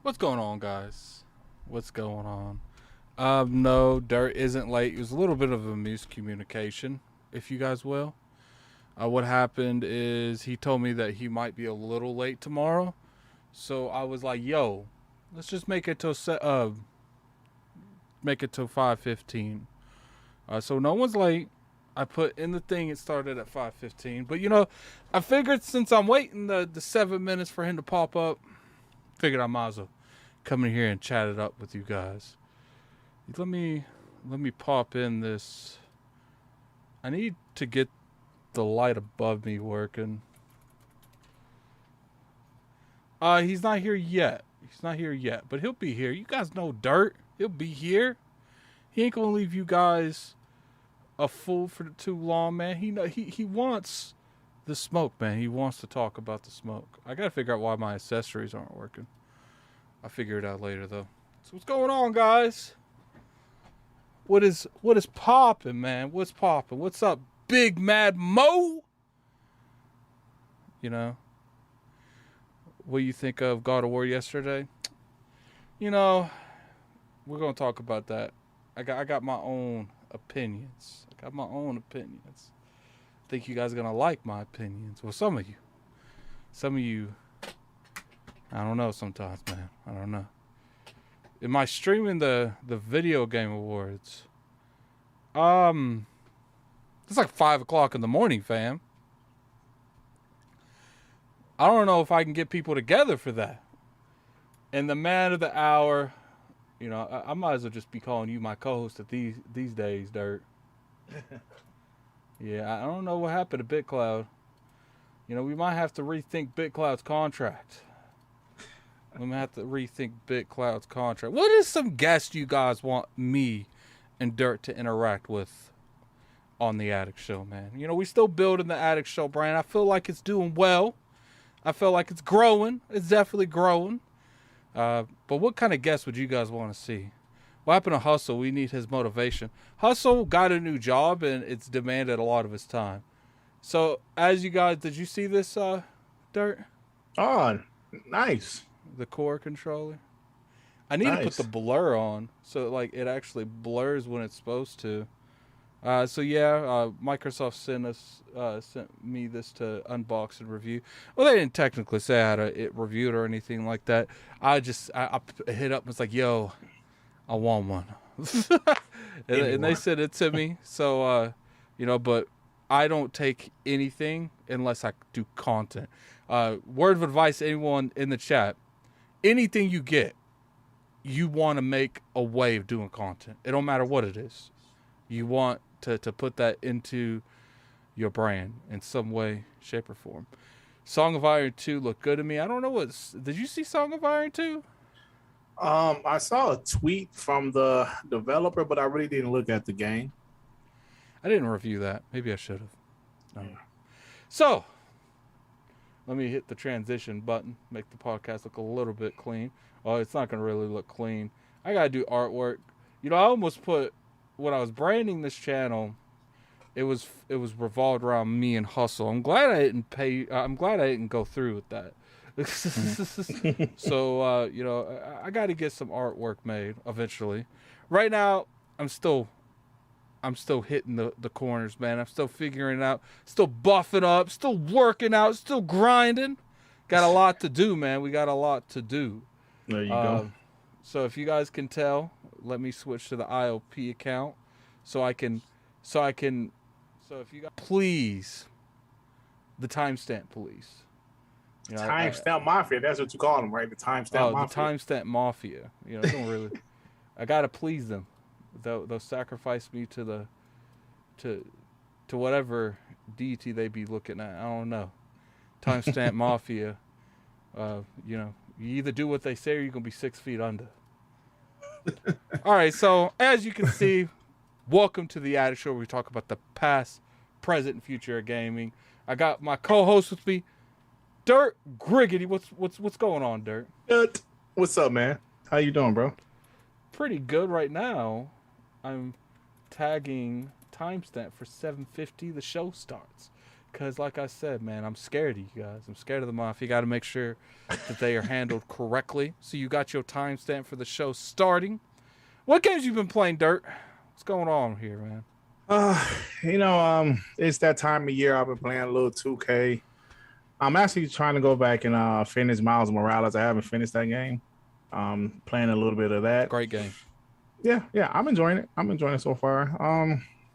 What's going on, guys? What's going on? No, Dirt isn't late. It was a little bit of a miscommunication, if you guys will. What happened is he told me that he might be a little late tomorrow. So I was like, yo, let's just make it till 5:15. So no one's late. I put in the thing it started at 5:15. But I figured since I'm waiting the 7 minutes for him to pop up, figured I might as well come in here and chat it up with you guys. Let me pop in this. I need to get the light above me working. He's not here yet. But he'll be here. You guys know Dirt. He'll be here. He ain't gonna leave you guys a fool for too long, man. He wants the smoke, man. He wants to talk about the smoke. I gotta figure out why my accessories aren't working. I'll figure it out later, though. So what's going on, guys? What is popping, man? What's popping? What's up, Big Mad Mo? What you think of God of War yesterday? We're gonna talk about that. I got my own opinions. I think you guys are gonna like my opinions. Well, some of you. I don't know sometimes, man. I don't know. Am I streaming the video game awards? It's like 5 o'clock in the morning, fam. I don't know if I can get people together for that. And the man of the hour, I might as well just be calling you my co-host at these days, Dirt. Yeah, I don't know what happened to BitCloud. We might have to rethink BitCloud's contract. What is some guest you guys want me and Dirt to interact with on the Addict Show, man? We still building the Addict Show brand. I feel like it's doing well. I feel like it's growing. It's definitely growing. But what kind of guests would you guys want to see? What happened to Hustle? We need his motivation. Hustle got a new job, and it's demanded a lot of his time. So, as you guys, did you see this, Dirt? Oh, nice. The core controller. I need to put the blur on so it actually blurs when it's supposed to. Microsoft sent me this to unbox and review. Well, they didn't technically say I had it reviewed or anything like that. I hit up and was like, yo, I want one. and they sent it to me. So, but I don't take anything unless I do content. Word of advice to anyone in the chat. Anything you get, you want to make a way of doing content. It don't matter what it is. You want to put that into your brand in some way, shape, or form. Song of Iron 2 looked good to me. I don't know did you see Song of Iron 2? I saw a tweet from the developer, but I really didn't look at the game. I didn't review that. Maybe I should have. No. So, let me hit the transition button, make the podcast look a little bit clean. Oh, it's not going to really look clean. I got to do artwork. I almost put, when I was branding this channel, it was revolved around me and Hustle. I'm glad I didn't go through with that. So, I got to get some artwork made eventually. Right now, I'm still hitting the corners, man. I'm still figuring it out, still buffing up, still working out, still grinding. Got a lot to do, man. We got a lot to do. There you go. So if you guys can tell, let me switch to the ILP account so if you guys, please, the timestamp police. Timestamp Mafia, that's what you call them, right? The Timestamp Mafia. The Timestamp Mafia. Don't really, I got to please them. They'll sacrifice me to whatever deity they be looking at. I don't know. Timestamp Mafia. You either do what they say or you're gonna be 6 feet under. All right, so as you can see, welcome to the Addict Show, where we talk about the past, present, and future of gaming. I got my co-host with me, Dirt Griggity. What's going on, Dirt? What's up, man? How you doing, bro? Pretty good right now. I'm tagging timestamp for 7:50. The show starts. Because, like I said, man, I'm scared of you guys. I'm scared of the mafia. You got to make sure that they are handled correctly. So you got your timestamp for the show starting. What games you been playing, Dirt? What's going on here, man? It's that time of year. I've been playing a little 2K. I'm actually trying to go back and finish Miles Morales. I haven't finished that game. Playing a little bit of that. Great game. Yeah, I'm enjoying it. I'm enjoying it so far.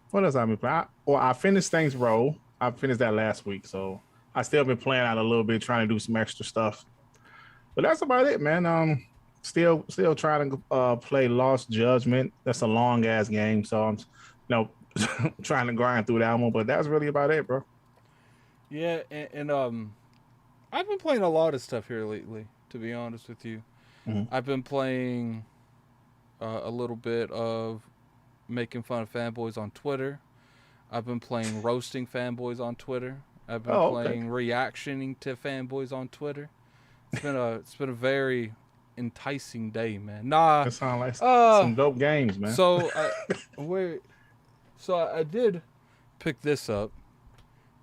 What else I've been playing? I finished Saints Row. I finished that last week, so I still been playing out a little bit, trying to do some extra stuff. But that's about it, man. Still trying to play Lost Judgment. That's a long ass game, so I'm, trying to grind through that one. But that's really about it, bro. Yeah, and I've been playing a lot of stuff here lately, to be honest with you. Mm-hmm. I've been playing a little bit of making fun of fanboys on Twitter. I've been playing roasting fanboys on Twitter. I've been playing reactioning to fanboys on Twitter. It's been a very enticing day, man. Nah, that sounds like some dope games, man. So I did pick this up.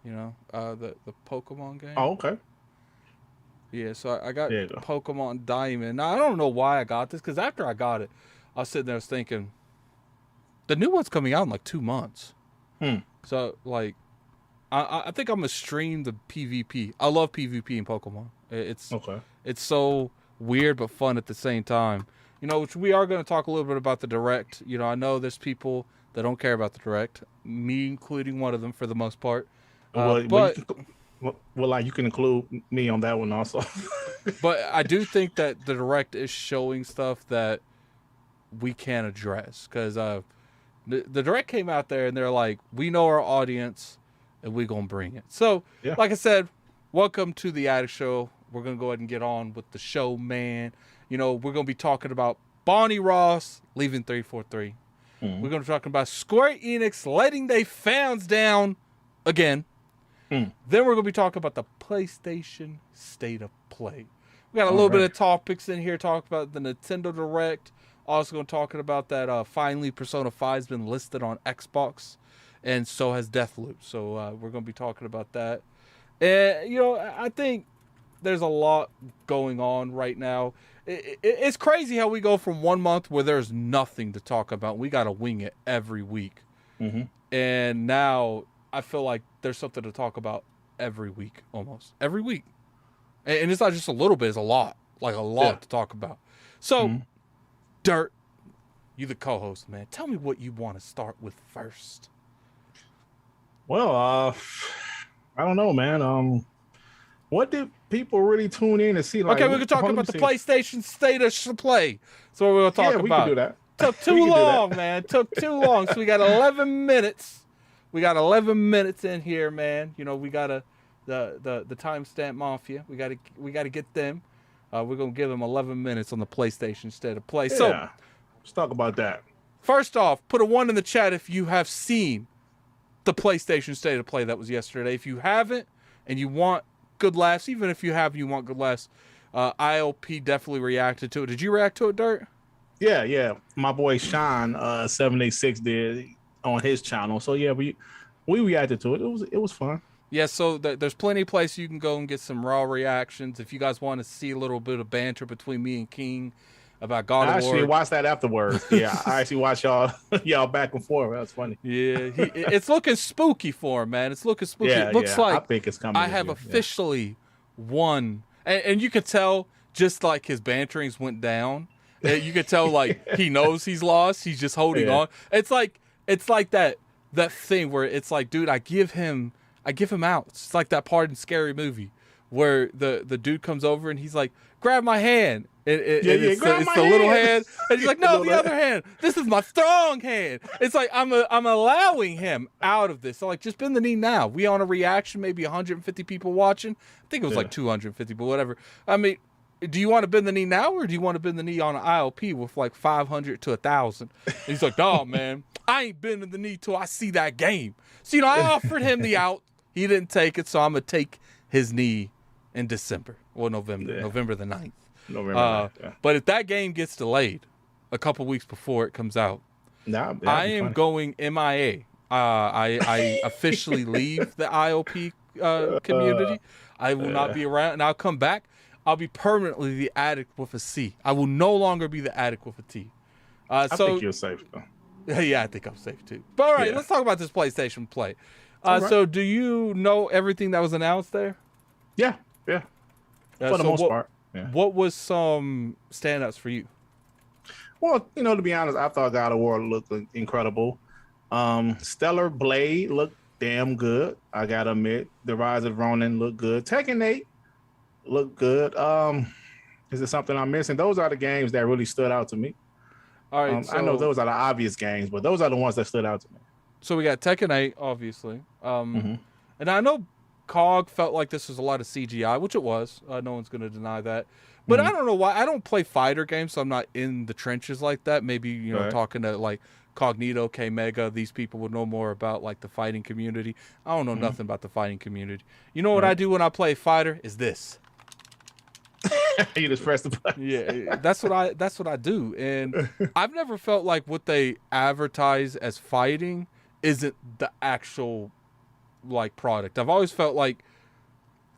The Pokemon game. Oh, okay. Yeah, so I got Pokemon Diamond. Now I don't know why I got this, because after I got it, I was sitting there thinking, the new one's coming out in like 2 months. So I think I'm gonna stream the PvP. I love PvP in Pokemon. It's so weird but fun at the same time. Which we are going to talk a little bit about the Direct. I know there's people that don't care about the Direct, me including one of them for the most part. You can include me on that one also. But I do think that the Direct is showing stuff that we can address, because the Direct came out there and they're like, we know our audience and we gonna bring it. So, like I said, welcome to the Addict Show. We're gonna go ahead and get on with the show, man. We're gonna be talking about Bonnie Ross leaving 343. We're gonna be talking about Square Enix letting their fans down again. Then we're gonna be talking about the PlayStation State of Play. We got a little bit of topics in here. Talk about the Nintendo Direct. Also going to talk about that finally Persona 5 has been listed on Xbox, and so has Deathloop. So we're going to be talking about that. And, I think there's a lot going on right now. It's crazy how we go from 1 month where there's nothing to talk about. We got to wing it every week. And now I feel like there's something to talk about every week, almost. Every week. And it's not just a little bit, it's a lot. Like a lot to talk about. So... Dirt, you the co-host, man. Tell me what you want to start with first. Well, I don't know, man. What did people really tune in to see? Like, okay, we can talk about the PlayStation State of Play. So we're going to talk about. We can do that. Took too long, man. Took too long. So we got 11 minutes. We got 11 minutes in here, man. We got the timestamp mafia. We got to get them. We're going to give them 11 minutes on the PlayStation State of Play. So, let's talk about that. First off, put a 1 in the chat if you have seen the PlayStation State of Play that was yesterday. If you haven't and you want good laughs, even if you have, you want good laughs, ILP definitely reacted to it. Did you react to it, Dirt? Yeah. My boy Shaun 786 did on his channel. So yeah, we reacted to it. It was fun. Yeah, so there's plenty of places you can go and get some raw reactions. If you guys want to see a little bit of banter between me and King about God of War. I actually watched that afterwards. Yeah, I actually watched y'all back and forth. That's funny. Yeah, it's looking spooky for him, man. It's looking spooky. It looks like I think it's coming. I have officially won. And you could tell just like his banterings went down. You could tell like he knows he's lost. He's just holding on. It's like that thing where it's like, dude, I give him out. It's like that part in Scary Movie where the dude comes over and he's like, grab my hand. It's the little hand. And he's like, no, the other hand. This is my strong hand. It's like, I'm allowing him out of this. So like, just bend the knee now. We on a reaction, maybe 150 people watching. I think it was like 250, but whatever. I mean, do you want to bend the knee now, or do you want to bend the knee on an ILP with like 500 to 1,000? And he's like, no, man, I ain't bending the knee till I see that game. So, I offered him the out. He didn't take it, so I'm going to take his knee in December. Well, November the 9th. But if that game gets delayed a couple weeks before it comes out, I am going MIA. I officially leave the ILP community. I will not be around, and I'll come back. I'll be permanently the addict with a C. I will no longer be the addict with a T. I think you're safe, though. Yeah, I think I'm safe too. But all right, let's talk about this PlayStation Play. So do you know everything that was announced there? Yeah. For the most part. Yeah. What was some standouts for you? Well, to be honest, I thought God of War looked incredible. Stellar Blade looked damn good. I gotta admit, The Rise of Ronin looked good. Tekken 8 looked good. Is there something I'm missing? Those are the games that really stood out to me. All right, I know those are the obvious games, but those are the ones that stood out to me. So we got Tekken 8, obviously. And I know COG felt like this was a lot of CGI, which it was. No one's going to deny that. But I don't know why. I don't play fighter games, so I'm not in the trenches like that. Maybe, talking to like Cognito, K-Mega, these people would know more about like the fighting community. I don't know nothing about the fighting community. You know what I do when I play fighter is this. You just press the button. Yeah, that's what I do. And I've never felt like what they advertise as fighting isn't the actual like product. I've always felt like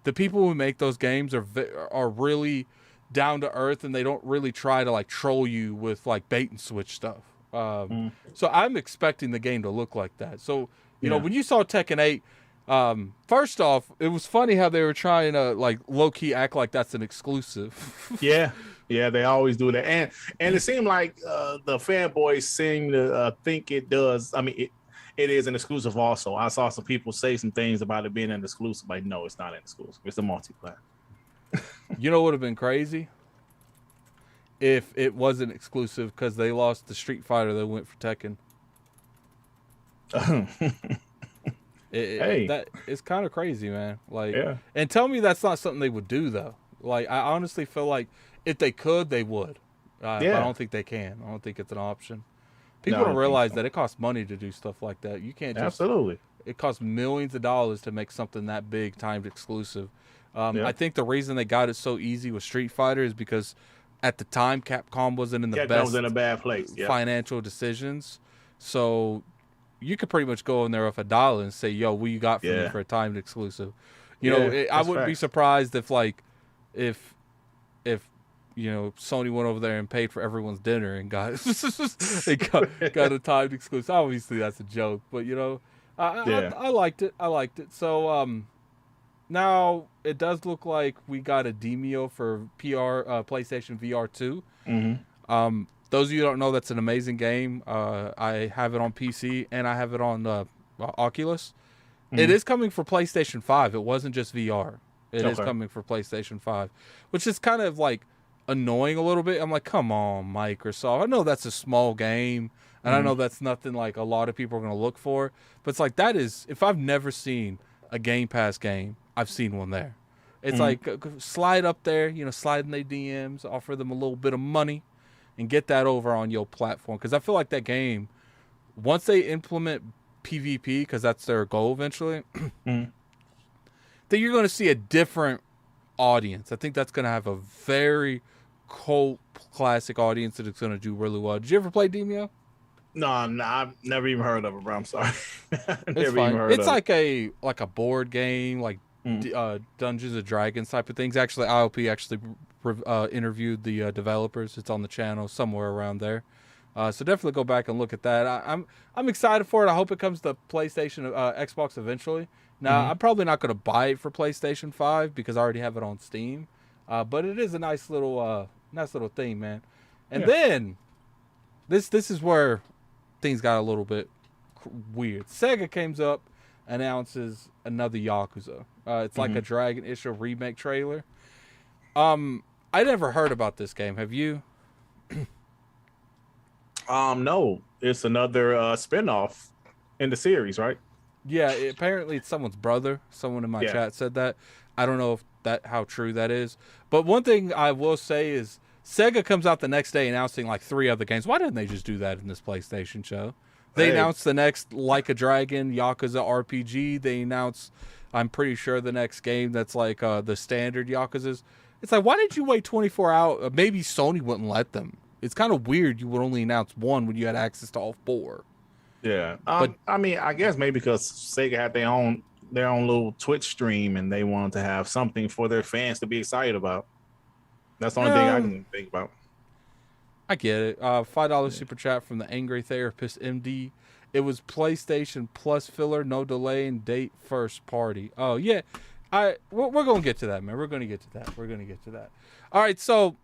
the people who make those games are really down to earth, and they don't really try to like troll you with like bait and switch stuff. So I'm expecting the game to look like that. So you know, when you saw Tekken 8, first off, it was funny how they were trying to like low key act like that's an exclusive. Yeah, they always do that, and it seemed like the fanboys seem to think it does. I mean, it is an exclusive. Also, I saw some people say some things about it being an exclusive. Like, no, it's not an exclusive. It's a multiplayer. You know what would have been crazy? If it wasn't exclusive because they lost the Street Fighter, they went for Tekken. That it's kind of crazy, man. Like, and tell me that's not something they would do though. Like, I honestly feel like if they could, they would. But I don't think they can. I don't think it's an option. People don't realize that it costs money to do stuff like that. You can't just absolutely. It costs millions of dollars to make something that big, timed exclusive. I think the reason they got it so easy with Street Fighter is because at the time Capcom wasn't in the best was in a bad place. Financial decisions. So you could pretty much go in there with $1 and say, "Yo, what you got for me for a timed exclusive?" You know, I wouldn't be surprised if Sony went over there and paid for everyone's dinner and got got a timed exclusive. Obviously, that's a joke, but I liked it. I liked it. So now it does look like we got a demo for PlayStation VR 2. Those of you who don't know, that's an amazing game. I have it on PC and I have it on Oculus. It is coming for PlayStation 5. It wasn't just VR. It is coming for PlayStation 5, which is kind of like annoying a little bit. I'm like, come on, Microsoft. I know that's a small game, and I know that's nothing like a lot of people are going to look for, but it's like that is, if I've never seen a Game Pass game, I've seen one there. It's like slide up there, slide in their DMs, offer them a little bit of money, and get that over on your platform. Because I feel like that game, once they implement PvP, because that's their goal eventually, then you're going to see a different audience. I think that's going to have a very cult classic audience that it's going to do really well. Did you ever play Demio? No, I've never even heard of it, bro. I'm sorry. It's fine. It's like a board game, like Dungeons and Dragons type of things. Actually, ILP actually interviewed the developers. It's on the channel somewhere around there. So definitely go back and look at that. I'm excited for it. I hope it comes to PlayStation, Xbox eventually. Now, I'm probably not going to buy it for PlayStation 5 because I already have it on Steam. But it is a nice little thing, man. And then this is where things got a little bit weird. Sega comes up, announces another Yakuza. It's like a Dragon Issue remake trailer. I never heard about this game. Have you? No. It's another spinoff in the series, right? Yeah, apparently it's someone's brother. Someone in my chat said that. I don't know how true that is. But one thing I will say is Sega comes out the next day announcing like 3 other games. Why didn't they just do that in this PlayStation show? They announced the next Like a Dragon Yakuza RPG. They announced, I'm pretty sure, the next game that's like the standard Yakuzas. It's like, why did you wait 24 hours? Maybe Sony wouldn't let them. It's kind of weird you would only announce one when you had access to all 4. Yeah. But I mean, I guess maybe because Sega had their own their own little Twitch stream, and they wanted to have something for their fans to be excited about. That's the only thing I can think about. I get it. $5 super chat from the Angry Therapist MD. It was PlayStation Plus filler, no delay in date, first party. Oh yeah, we're gonna get to that, man. We're gonna get to that. All right, so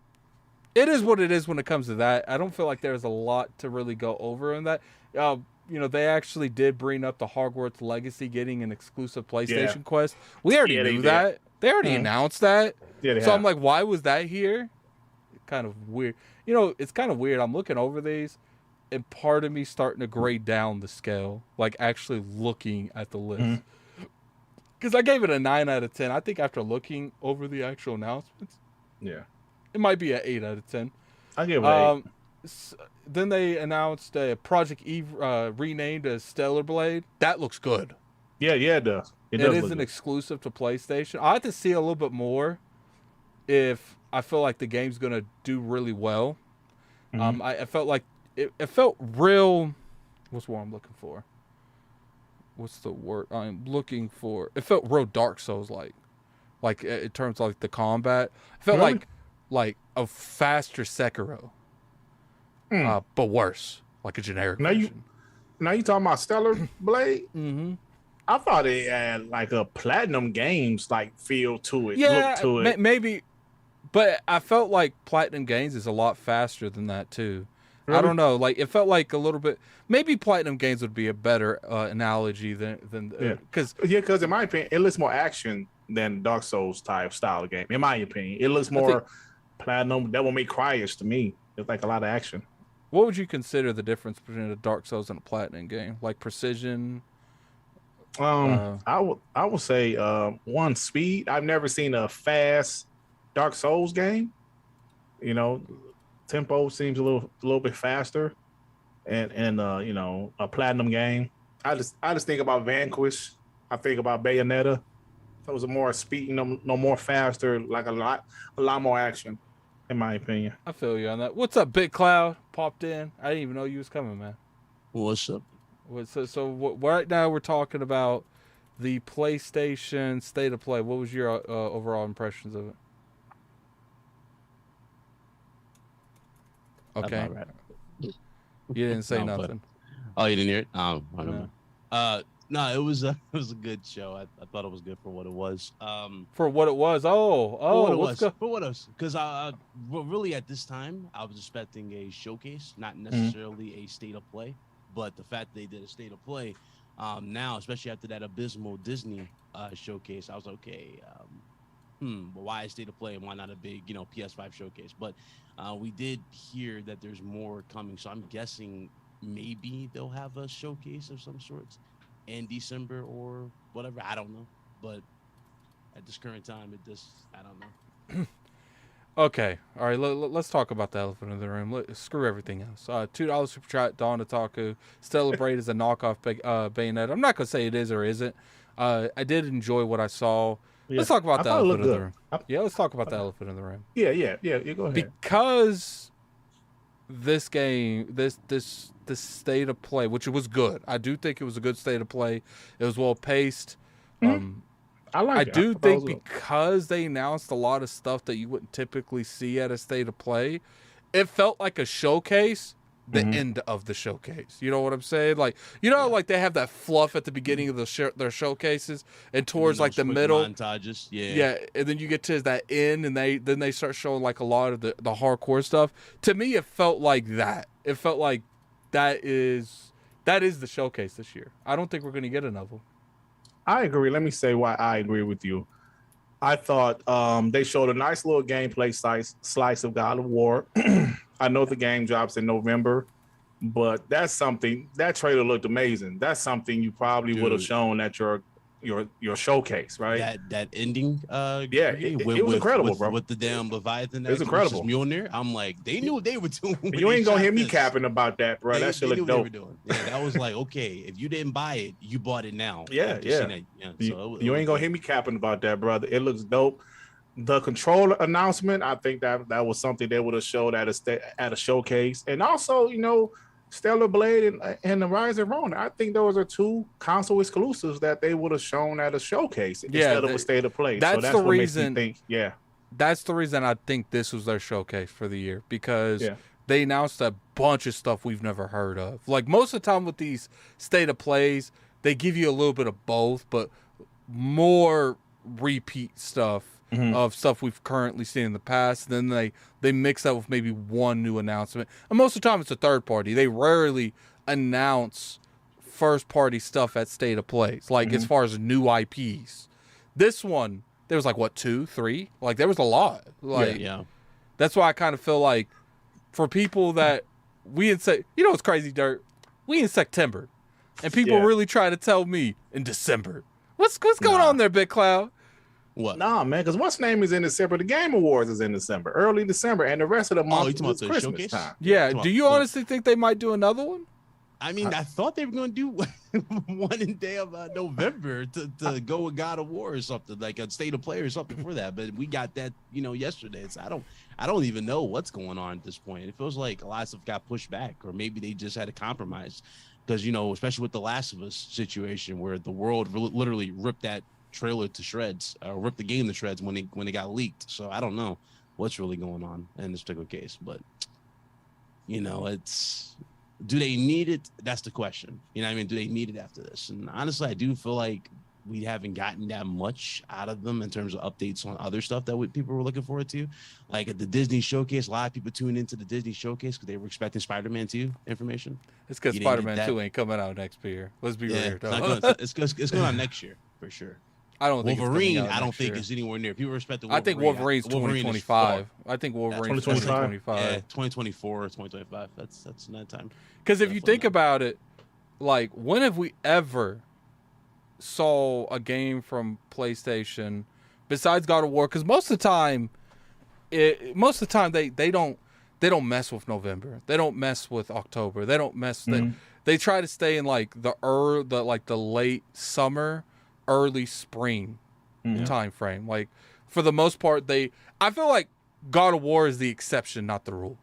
it is what it is when it comes to that. I don't feel like there's a lot to really go over in that. They actually did bring up the Hogwarts Legacy getting an exclusive PlayStation Quest. We already knew that. They already announced that. Yeah, so I'm like, why was that here? Kind of weird. It's kind of weird. I'm looking over these, and part of me starting to grade down the scale, like actually looking at the list. Because I gave it a 9 out of 10. I think after looking over the actual announcements, it might be an 8 out of 10. I give it an 8. Then they announced Project Eve renamed as Stellar Blade. That looks good. Yeah, it does. It is an exclusive to PlayStation. I have to see a little bit more if I feel like the game's going to do really well. I felt like it felt real. What's the word I'm looking for? What's the word I'm looking for? It felt real Dark Souls like in terms of like the combat. It felt like a faster Sekiro, but worse, like a generic version. Now you talking about Stellar Blade? I thought it had like a Platinum Games like feel to it, look to it. Maybe, but I felt like Platinum Games is a lot faster than that too. Really? I don't know. Like it felt like a little bit. Maybe Platinum Games would be a better analogy than because in my opinion, it looks more action than Dark Souls type style of game. In my opinion, it looks more Platinum. Devil May Cry-ish to me. It's like a lot of action. What would you consider the difference between a Dark Souls and a Platinum game? Like precision. I would say one, speed. I've never seen a fast Dark Souls game. Tempo seems a little bit faster, and a Platinum game. I just think about Vanquish. I think about Bayonetta. Those are more speed, no more faster, like a lot more action, in my opinion. I feel you on that. What's up, Big Cloud? Popped in. I didn't even know you was coming, man. What's up? So right now we're talking about the PlayStation State of Play. What was your overall impressions of it? Okay. Right. You didn't say nothing. Oh, you didn't hear it? I don't know. No, it was a good show. I thought it was good for what it was. For what it was. For what else? Because really at this time I was expecting a showcase, not necessarily a state of play. But the fact they did a state of play now, especially after that abysmal Disney showcase, I was okay. But why a state of play and why not a big, PS5 showcase? But we did hear that there's more coming, so I'm guessing maybe they'll have a showcase of some sorts in December or whatever. I don't know, but at this current time, I don't know. Okay, all right. Let's talk about the elephant in the room. Screw everything else. $2 super chat. Dawn Otaku. Stellar Blade is a knockoff Bayonetta. I'm not gonna say it is or isn't. I did enjoy what I saw. Yeah. Let's talk about the elephant in the room. Let's talk about the elephant in the room. Yeah. You go ahead. Because this game, this state of play, which it was good. I do think it was a good state of play. It was well paced. I do think because they announced a lot of stuff that you wouldn't typically see at a state of play, it felt like a showcase. The end of the showcase. You know what I'm saying? Like, like they have that fluff at the beginning of their showcases and towards like the middle montages. Yeah. And then you get to that end and they start showing like a lot of the hardcore stuff. To me, it felt like that. It felt like that is the showcase this year. I don't think we're going to get another one. I agree. Let me say why I agree with you. I thought they showed a nice little gameplay slice of God of War. I know the game drops in November, but that's something. That trailer looked amazing. That's something you probably would have shown at your showcase, right? That ending. It was incredible, bro. With the damn Leviathan. It was incredible. Mjolnir. I'm like, they knew what they were doing. You ain't gonna hear me capping about that, bro. That shit looked dope. Yeah, that was like, okay, if you didn't buy it, you bought it now. Yeah. You ain't gonna hear me capping about that, brother. It looks dope. The controller announcement, I think that was something they would have showed at a showcase. And also, Stellar Blade and the Rise of Rome. I think those are two console exclusives that they would have shown at a showcase instead of a state of play. That's so that's the what reason. Makes me think, yeah. That's the reason I think this was their showcase for the year, because they announced a bunch of stuff we've never heard of. Like most of the time with these state of plays, they give you a little bit of both, but more repeat stuff of stuff we've currently seen in the past. Then they mix that with maybe one new announcement. And most of the time it's a third party. They rarely announce first party stuff at state of plays, like as far as new IPs. This one, there was like, what, 2, 3? Like, there was a lot. Like, that's why I kind of feel like for people that we in what's crazy, Dirt? We in September. And people really try to tell me in December. What's going on there, Big Cloud? What? Nah, man, because what's name is in December. The Game Awards is in December, early December, and the rest of the month is Christmas showcase time. Yeah. Do you honestly think they might do another one? I mean, I thought they were going to do one in day of November to go with God of War or something, like a state of play or something for that. But we got that, yesterday. So I don't even know what's going on at this point. It feels like a lot of stuff got pushed back, or maybe they just had a compromise. Because, especially with the Last of Us situation, where the world literally ripped that trailer to shreds, or ripped the game to shreds when it got leaked. So I don't know what's really going on in this particular case. But, do they need it? That's the question. You know what I mean? Do they need it after this? And honestly, I do feel like we haven't gotten that much out of them in terms of updates on other stuff that people were looking forward to. Like at the Disney Showcase, a lot of people tuned into the Disney Showcase because they were expecting Spider-Man 2 information. It's because Spider-Man 2 ain't coming out next year. Let's be real. It's going on next year for sure. I don't think Wolverine. I don't think is anywhere near. People respect the Wolverine. I think Wolverine's 2025. I think Wolverine's 2025. Yeah, 2024 or 2025. That's that time. Because if you think about it, like when have we ever saw a game from PlayStation besides God of War? Because most of the time they don't mess with November. They don't mess with October. They don't mess. They try to stay in like the late summer, early spring time frame. Like for the most part, I feel like God of War is the exception, not the rule.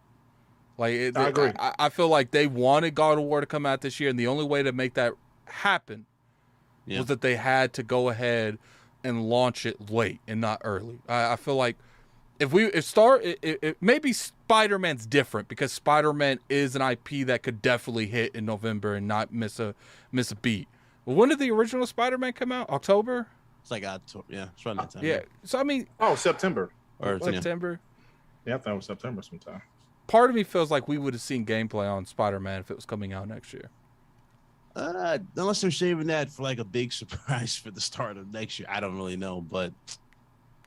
Like I agree. I feel like they wanted God of War to come out this year, and the only way to make that happen was that they had to go ahead and launch it late and not early. I feel like maybe Spider-Man's different because Spider-Man is an IP that could definitely hit in November and not miss a beat. Well, when did the original Spider-Man come out? October? It's like October. Yeah, it's around that time. Yeah. So I mean, September. Or September. Yeah, I thought it was September sometime. Part of me feels like we would have seen gameplay on Spider-Man if it was coming out next year. Unless they're saving that for like a big surprise for the start of next year. I don't really know, but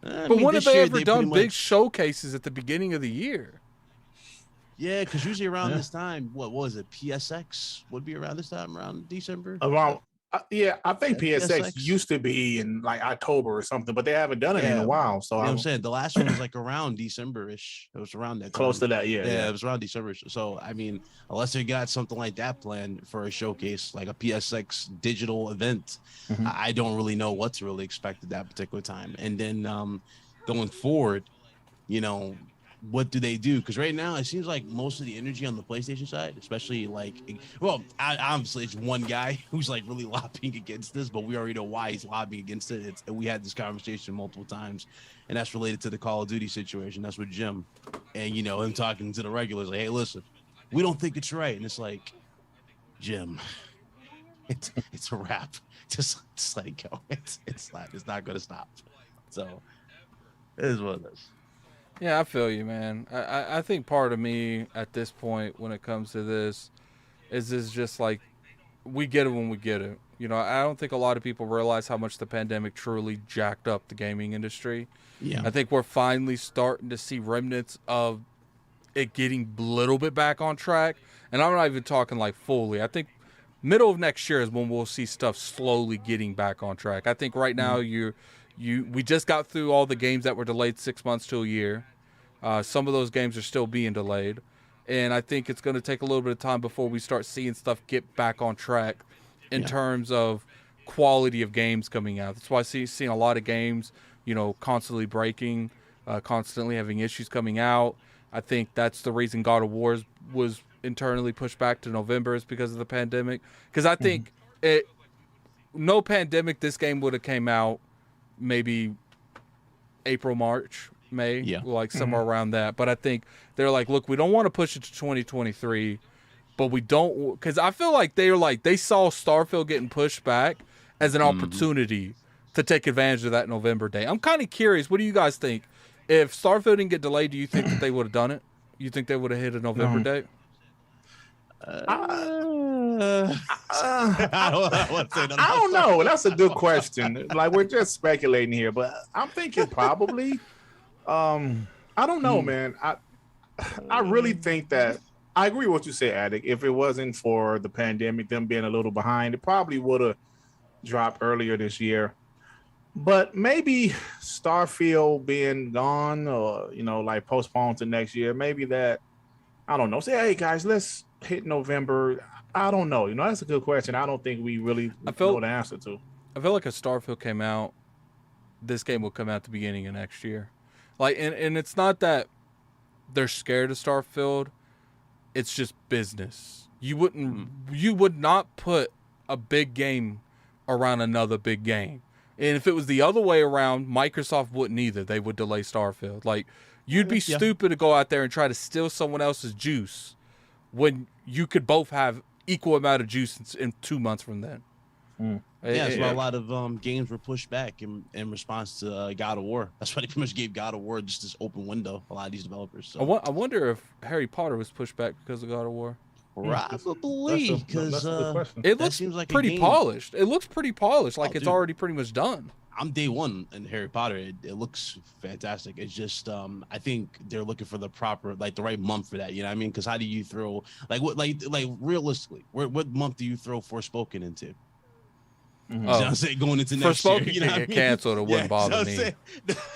when have they ever done big showcases at the beginning of the year? Yeah, because usually around this time, what was it? PSX would be around this time, around December. Around, I think PSX used to be in like October or something, but they haven't done it in a while. So I'm saying the last one was like around December-ish. It was around that time. Close to that, yeah. It was around December-ish. So I mean, unless they got something like that planned for a showcase, like a PSX digital event, I don't really know what's really expected that particular time. And then going forward, what do they do? Because right now it seems like most of the energy on the PlayStation side, especially obviously it's one guy who's like really lobbying against this, but we already know why he's lobbying against it. We had this conversation multiple times, and that's related to the Call of Duty situation. That's with Jim, and him talking to the regulars like, "Hey, listen, we don't think it's right," and it's like, Jim, it's a wrap. Just like go, it's not gonna stop. So it is what it is. Yeah, I feel you, man. I think part of me at this point when it comes to this is just like we get it when we get it. I don't think a lot of people realize how much the pandemic truly jacked up the gaming industry. Yeah. I think we're finally starting to see remnants of it getting a little bit back on track. And I'm not even talking like fully. I think middle of next year is when we'll see stuff slowly getting back on track. I think right now we just got through all the games that were delayed 6 months to a year. Some of those games are still being delayed. And I think it's going to take a little bit of time before we start seeing stuff get back on track in terms of quality of games coming out. That's why I seeing a lot of games, constantly breaking, constantly having issues coming out. I think that's the reason God of War was internally pushed back to November is because of the pandemic. Because I think no pandemic, this game would have came out maybe April, March, May, like somewhere around that. But I think they're like, look, we don't want to push it to 2023, but we don't, because I feel like they saw Starfield getting pushed back as an opportunity to take advantage of that November date. I'm kind of curious. What do you guys think? If Starfield didn't get delayed, do you think that they would have done it? You think they would have hit a November date? I don't know. That's a good question. Like, we're just speculating here, but I'm thinking probably. I don't know, man. I really think that I agree with what you said, Addict. If it wasn't for the pandemic, them being a little behind, it probably would have dropped earlier this year. But maybe Starfield being gone, or like postponed to next year, maybe that, I don't know. Say, hey guys, let's hit November. I don't know. That's a good question. I don't think we really know the answer to. I feel like if Starfield came out, this game will come out at the beginning of next year. Like, and it's not that they're scared of Starfield. It's just business. You would not put a big game around another big game. And if it was the other way around, Microsoft wouldn't either. They would delay Starfield. Like, you'd be stupid to go out there and try to steal someone else's juice when you could both have equal amount of juice in 2 months from then. That's why a lot of games were pushed back in response to God of War. That's why they pretty much gave God of War just this open window, a lot of these developers. So. I wonder if Harry Potter was pushed back because of God of War. Probably, because it looks like pretty polished. It looks pretty polished, like it's already pretty much done. I'm day one in Harry Potter. It looks fantastic. It's just I think they're looking for the proper, like the right month for that. You know what I mean? Because how do you throw like realistically, what month do you throw Forspoken into? You know what I'm saying? Going into next year, you know what I mean? Canceled, it wouldn't bother me.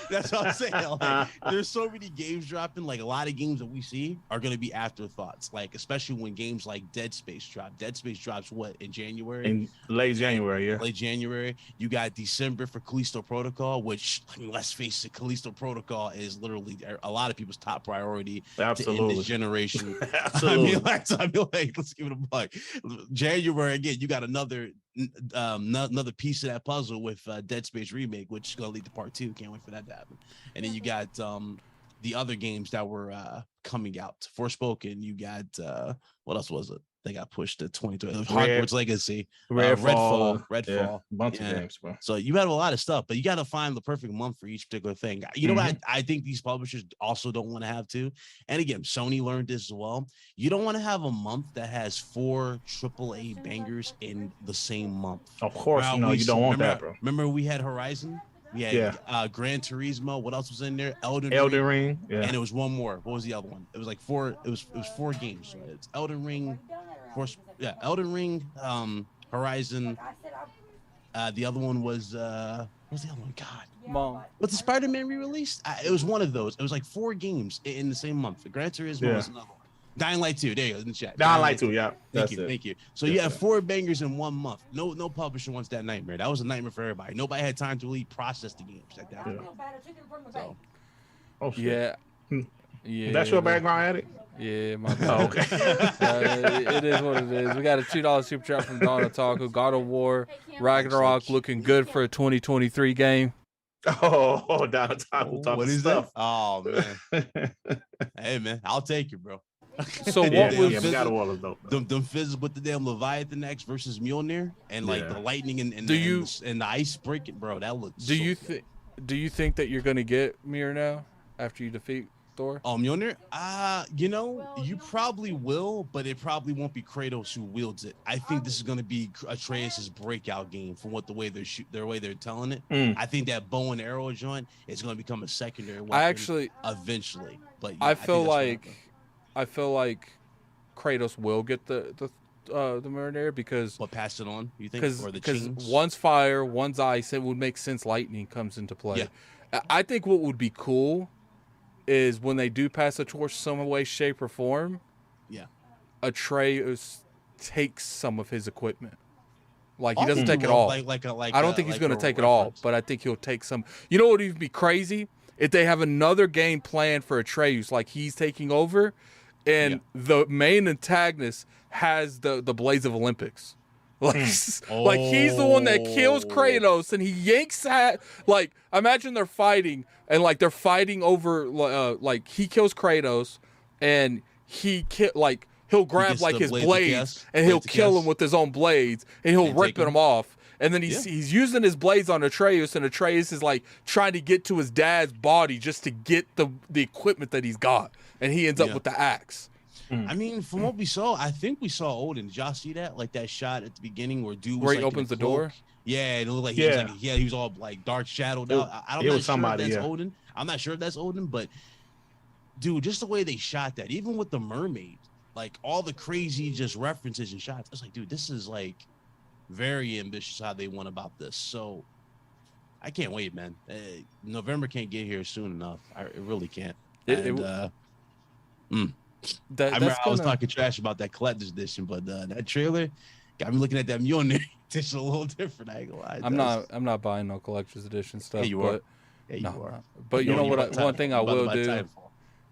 That's what I'm saying. Like, there's so many games dropping. Like, a lot of games that we see are going to be afterthoughts. Like, especially when games like Dead Space drop. Dead Space drops what, in January? In late January, yeah. Late January. You got December for Callisto Protocol, which, I mean, let's face it, Callisto Protocol is literally a lot of people's top priority in this generation. Absolutely. I mean, like, let's give it a buck. January again. You got another piece of that puzzle with Dead Space Remake, which is gonna lead to part 2. Can't wait for that to happen. And then you got the other games that were coming out. Forspoken. You got what else was it? They got pushed to 2020. Hogwarts Legacy, Redfall. Yeah, bunch of games, bro. So you have a lot of stuff, but you got to find the perfect month for each particular thing. You know what? I think these publishers also don't want to have to. And again, Sony learned this as well. You don't want to have a month that has 4 AAA bangers in the same month. Of course, you don't want that, bro. Remember we had Horizon? We had Gran Turismo. What else was in there? Elden Ring. Yeah. And it was one more. What was the other one? It was like 4. It was 4 games. It's Elden Ring. Elden Ring, Horizon. The other one was what was the other one? God, Mom. But the Spider-Man re-release, it was one of those. It was like 4 games in the same month. The Gran Turismo was another one. Dying Light 2. There you go in the chat. Dying Light 2. Yeah. Thank you. So you have 4 bangers in 1 month. No publisher wants that nightmare. That was a nightmare for everybody. Nobody had time to really process the games at that point. So. Oh shit. Yeah. That's your background, Addict? Yeah, my bad. Oh, okay. It is what it is. We got a $2 super chat from Donna Taco. God of War, Ragnarok looking good for a 2023 game. Oh, Donna Taco. What is that? Oh, man. Hey, man, I'll take it, bro. So what was them fizzes with the damn Leviathan X versus Mjolnir and like the lightning and the ice breaking, bro? That looks. Do you think that you're gonna get Mir now after you defeat Thor? Oh, Mjolnir? You probably will, but it probably won't be Kratos who wields it. I think this is gonna be Atreus' breakout game from the way they're telling it. I think that bow and arrow joint is gonna become a secondary weapon eventually. But I feel like Kratos will get the Mjolnir because pass it on. You think? Because one's fire, one's ice. It would make sense. Lightning comes into play. Yeah. I think what would be cool is when they do pass the torch some way, shape, or form. Yeah. Atreus takes some of his equipment. Like he doesn't take it all. I don't think he's going to take it all, but I think he'll take some. You know what would even be crazy? If they have another game planned for Atreus, like he's taking over, and the main antagonist has the Blades of Olympics. Like, like he's the one that kills Kratos, and he yanks at, like, imagine they're fighting, and like they're fighting over, like he kills Kratos, and he'll grab like his blades, and he'll kill him with his own blades, and he'll rip them off. And then he's using his blades on Atreus, and Atreus is like trying to get to his dad's body just to get the equipment that he's got, and he ends up with the axe. I mean, from what we saw, I think we saw Odin. Did y'all see that? Like that shot at the beginning where dude was where he like opens the door? Yeah, it looked like he was like, he was all like dark shadowed out. I'm not sure if that's Odin. I'm not sure if that's Odin, but dude, just the way they shot that, even with the mermaid, like all the crazy just references and shots. It's like, dude, this is like very ambitious how they went about this. So I can't wait, man. November can't get here soon enough. It really can't. I was talking trash about that collector's edition, but that trailer got me looking at that Mjolnir edition a little different. I ain't gonna lie. I'm not buying no collector's edition stuff. Yeah, you are. Yeah, you are. But you know what? One thing I will do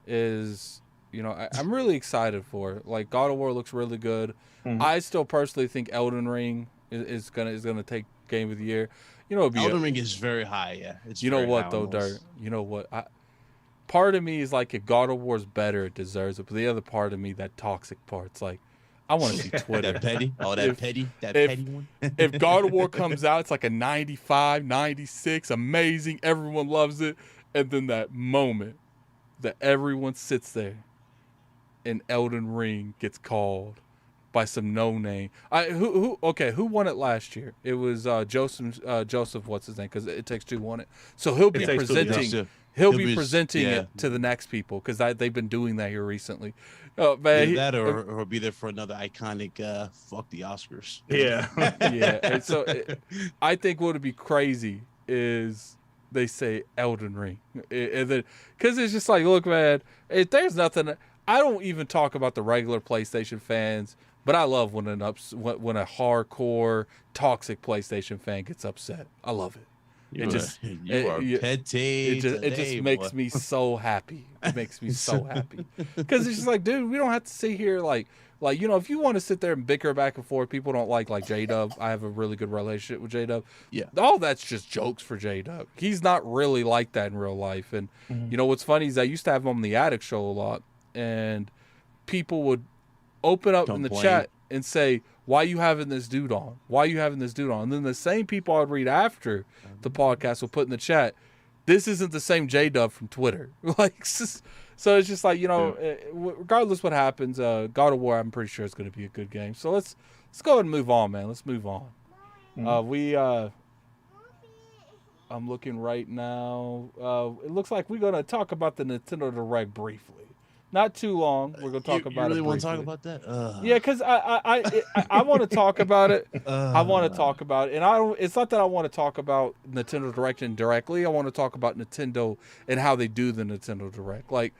is, you know, I'm really excited for it. Like God of War looks really good. I still personally think Elden Ring is gonna take Game of the Year. You know, Elden Ring is very high. Yeah, it's. You know what though, Dirt? You know what? Part of me is like, if God of War is better, it deserves it. But the other part of me, that toxic part's like, I want to see Twitter. That petty? Oh, that petty one? If God of War comes out, it's like a 95, 96, amazing, everyone loves it. And then that moment that everyone sits there and Elden Ring gets called by some no-name. Who won it last year? It was Joseph, what's his name? Because It Takes Two won it. So he'll be presenting... He'll be presenting it to the next people, because they've been doing that here recently. Oh man, or be there for another iconic fuck the Oscars. Yeah, yeah. And so I think what would be crazy is they say Elden Ring, and then because it's just like, look, man, there's nothing. I don't even talk about the regular PlayStation fans, but I love when a hardcore toxic PlayStation fan gets upset. I love it. You are petty. It just makes me so happy. It makes me so happy, because it's just like, dude, we don't have to sit here like you know, if you want to sit there and bicker back and forth, people don't like J-Dub. I have a really good relationship with J-Dub. Yeah, all that's just jokes for J-Dub. He's not really like that in real life. And you know what's funny is I used to have him on the Addict Show a lot, and people would open up in the chat and say, why are you having this dude on? Why are you having this dude on? And then the same people I'd read after the podcast will put in the chat, this isn't the same J-Dub from Twitter. Like, so it's just like, you know, regardless what happens, God of War, I'm pretty sure it's going to be a good game. So let's go ahead and move on, man. Let's move on. I'm looking right now. It looks like we're going to talk about the Nintendo Direct briefly. Not too long. We're gonna talk about it. You really want to talk about that? Yeah, because I want to talk about it. I want to talk about it, and it's not that I want to talk about Nintendo Direct indirectly. I want to talk about Nintendo and how they do the Nintendo Direct. Like,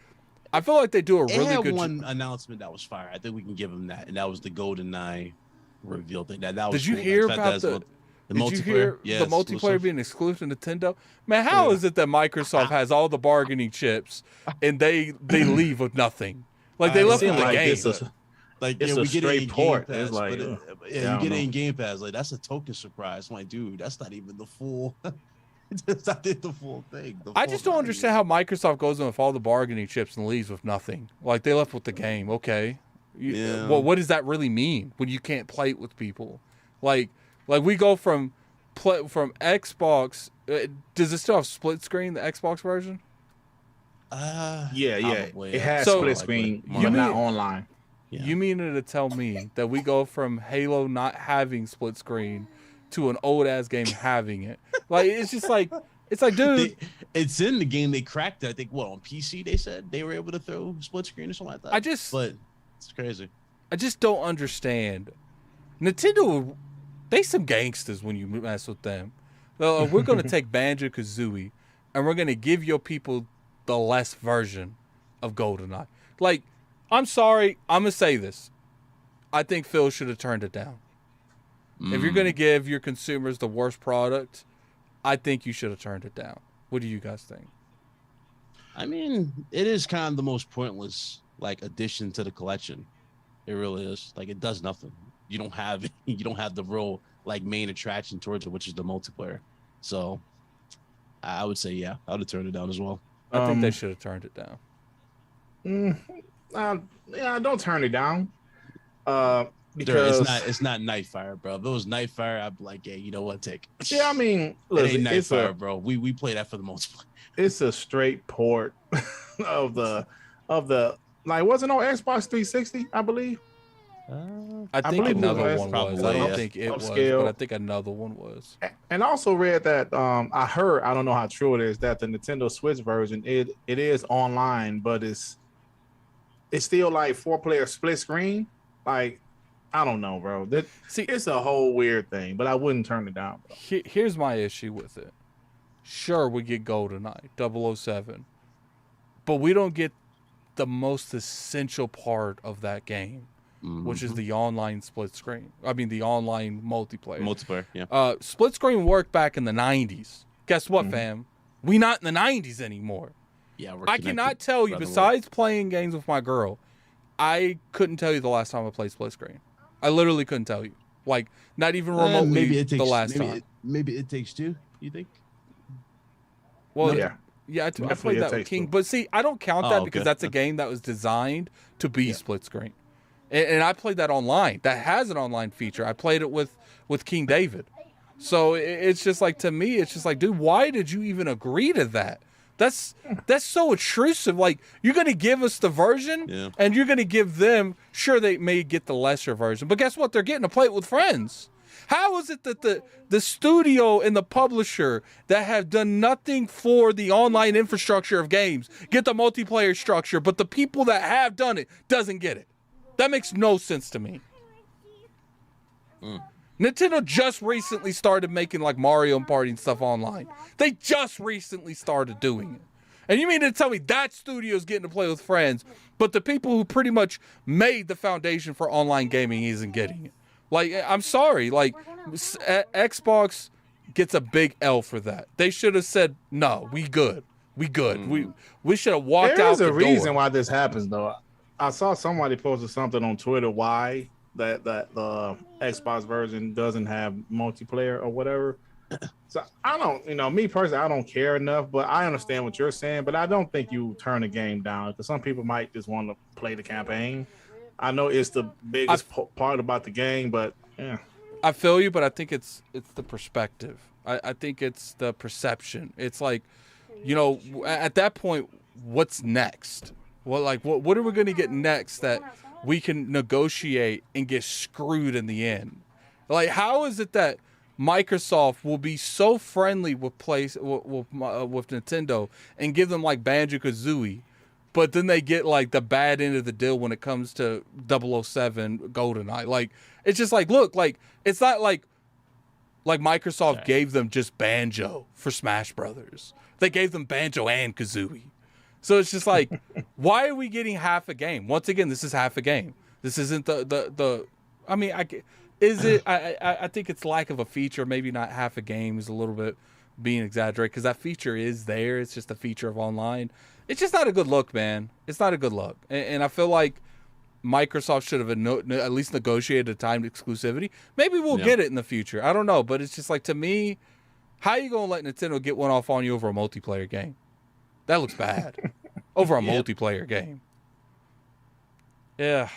I feel like they do a really good. One announcement that was fire. I think we can give them that, and that was the GoldenEye reveal thing. That was. Did you hear about the? Did you hear the multiplayer being exclusive to Nintendo? Man, how is it that Microsoft has all the bargaining chips and they leave with nothing? Like, they left with the game. It's a straight port. It's like, you get it in Game Pass. Like, that's a token surprise. I'm like, dude, that's not even the full. It's not the full thing. I just don't understand how Microsoft goes in with all the bargaining chips and leaves with nothing. Like, they left with the game. Okay. Well, what does that really mean when you can't play it with people? Like we go from Xbox. Does it still have split screen, the Xbox version? Yeah. It has split screen, but not online. Yeah. You mean to tell me that we go from Halo not having split screen to an old ass game having it? Like, it's just like, it's like, dude, it's in the game. They cracked it. I think on PC they said they were able to throw split screen or something like that. But it's crazy. I just don't understand. Nintendo, they some gangsters when you mess with them. We're going to take Banjo-Kazooie and we're going to give your people the less version of GoldenEye. Like, I'm sorry, I'm going to say this. I think Phil should have turned it down. If you're going to give your consumers the worst product, I think you should have turned it down. What do you guys think? I mean, it is kind of the most pointless like addition to the collection. It really is. Like, it does nothing. You don't have the real like main attraction towards it, which is the multiplayer. So I would say, yeah, I would have turned it down as well. I think they should have turned it down. Yeah, don't turn it down. Because it's not Nightfire, bro. If it was Nightfire, I'd be like, yeah, you know what, take it. Yeah, I mean, look, it ain't Nightfire, bro. We play that for the multiplayer. It's a straight port of the like, wasn't on Xbox 360, I believe. I think another one probably was. I don't think it was, but I think another one was. And also read that I heard, I don't know how true it is, that the Nintendo Switch version it is online, but it's still like 4-player split screen. Like, I don't know, bro. See, it's a whole weird thing, but I wouldn't turn it down, bro. Here's my issue with it. Sure, we get GoldenEye, 007, but we don't get the most essential part of that game, which is the online split screen. I mean, the online multiplayer. Multiplayer, yeah. Split screen worked back in the 90s. Guess what, fam? We not in the 90s anymore. Yeah, I cannot tell you, besides playing games with my girl, I couldn't tell you the last time I played split screen. I literally couldn't tell you. Like, not even remotely the last time. Maybe It Takes Two, you think? Well, yeah, I played that with King. But see, I don't count that because that's a game that was designed to be split screen. And I played that online. That has an online feature. I played it with King David. So it's just like, to me, it's just like, dude, why did you even agree to that? That's so intrusive. Like, you're going to give us the version and you're going to give them, sure, they may get the lesser version, but guess what? They're getting to play it with friends. How is it that the studio and the publisher that have done nothing for the online infrastructure of games get the multiplayer structure, but the people that have done it doesn't get it? That makes no sense to me. Nintendo just recently started making like Mario Party and stuff online. They just recently started doing it. And you mean to tell me that studio's getting to play with friends, but the people who pretty much made the foundation for online gaming isn't getting it? Like, I'm sorry. Like, Xbox gets a big L for that. They should have said, no, we good. We good. We should have walked out the door. There's a reason why this happens, though. I saw somebody posted something on Twitter why that the Xbox version doesn't have multiplayer or whatever. So I don't, me personally, I don't care enough, but I understand what you're saying, but I don't think you turn the game down because some people might just want to play the campaign. I know it's the biggest part about the game, but yeah. I feel you, but I think it's the perspective. I think it's the perception. It's like, at that point, what's next? What are we going to get next that we can negotiate and get screwed in the end? Like, how is it that Microsoft will be so friendly with Nintendo and give them like Banjo-Kazooie, but then they get like the bad end of the deal when it comes to 007 GoldenEye? Like, it's just like, look, like, it's not like Microsoft gave them just Banjo for Smash Brothers. They gave them Banjo and Kazooie. So it's just like, why are we getting half a game? Once again, this is half a game. This isn't the I mean, is it? I think it's lack of a feature. Maybe not half a game is a little bit being exaggerated because that feature is there. It's just a feature of online. It's just not a good look, man. It's not a good look. And I feel like Microsoft should have at least negotiated a timed exclusivity. Maybe we'll get it in the future. I don't know. But it's just like, to me, how are you going to let Nintendo get one off on you over a multiplayer game? That looks bad. Over a multiplayer game. Yeah,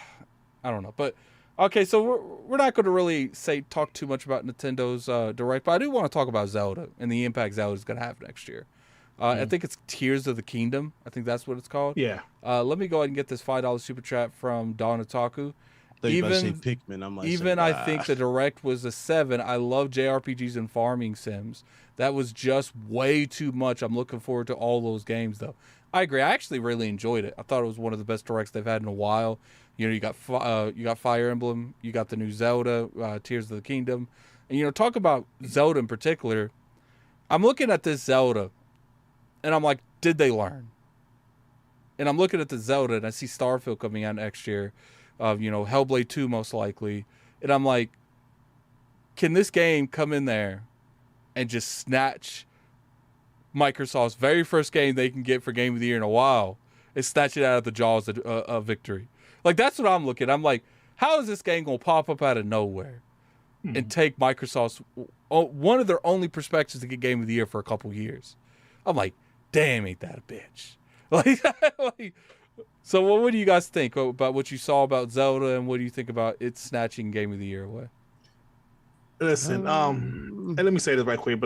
I don't know. But, okay, so we're not going to really talk too much about Nintendo's Direct, but I do want to talk about Zelda and the impact Zelda is going to have next year. I think it's Tears of the Kingdom. I think that's what it's called. Yeah. Let me go ahead and get this $5 super chat from Don Otaku. Pikmin. I'm like, I think the Direct was a 7. I love JRPGs and farming sims. That was just way too much. I'm looking forward to all those games, though. I agree. I actually really enjoyed it. I thought it was one of the best Directs they've had in a while. You got Fire Emblem, you got the new Zelda, Tears of the Kingdom, and talk about Zelda in particular. I'm looking at this Zelda, and I'm like, did they learn? And I'm looking at the Zelda, and I see Starfield coming out next year. Hellblade 2 most likely. And I'm like, can this game come in there and just snatch Microsoft's very first game they can get for Game of the Year in a while and snatch it out of the jaws of victory. Like, that's what I'm looking at. I'm like, how is this game going to pop up out of nowhere and take Microsoft's one of their only perspectives to get Game of the Year for a couple years? I'm like, damn, ain't that a bitch? Like, so what do you guys think about what you saw about Zelda, and what do you think about it snatching Game of the Year away? Listen, and let me say this right quick,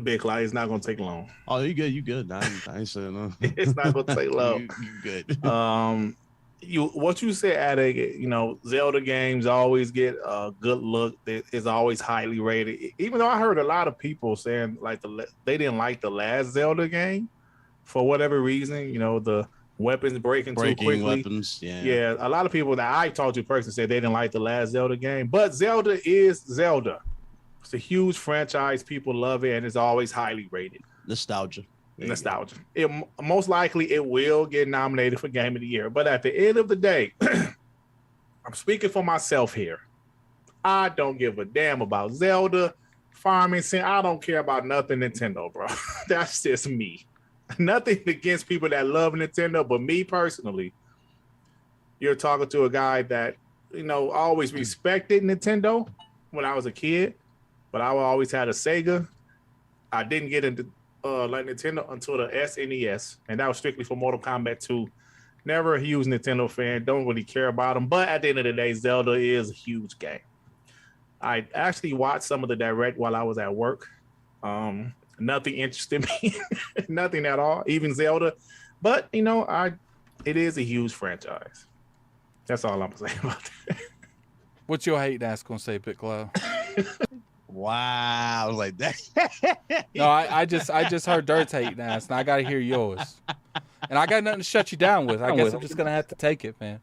Big Lie, it's not gonna take long. Oh, you good? You good? I ain't saying no. It's not gonna take long. You good? What you said, Addict, Zelda games always get a good look. It's always highly rated. Even though I heard a lot of people saying like they didn't like the last Zelda game for whatever reason. The weapons breaking too quickly. Weapons, yeah. A lot of people that I talked to personally said they didn't like the last Zelda game, but Zelda is Zelda. It's a huge franchise. People love it, and it's always highly rated. Nostalgia. Most likely it will get nominated for Game of the Year. But at the end of the day, I'm speaking for myself here. I don't give a damn about Zelda, Farming Sim. I don't care about nothing Nintendo, bro. That's just me. Nothing against people that love Nintendo, but me personally, you're talking to a guy that, always respected Nintendo when I was a kid, but I always had a Sega. I didn't get into like Nintendo until the SNES, and that was strictly for Mortal Kombat 2. Never a huge Nintendo fan, don't really care about them, but at the end of the day, Zelda is a huge game. I actually watched some of the direct while I was at work. Nothing interested me, nothing at all, even Zelda. But, it is a huge franchise. That's all I'm saying about that. What's your hate ass gonna say, Piccolo? Wow, I was like that. No, I just heard Dirt's hating ass, and I gotta hear yours. And I got nothing to shut you down with. I guess I'm just gonna have to take it, man.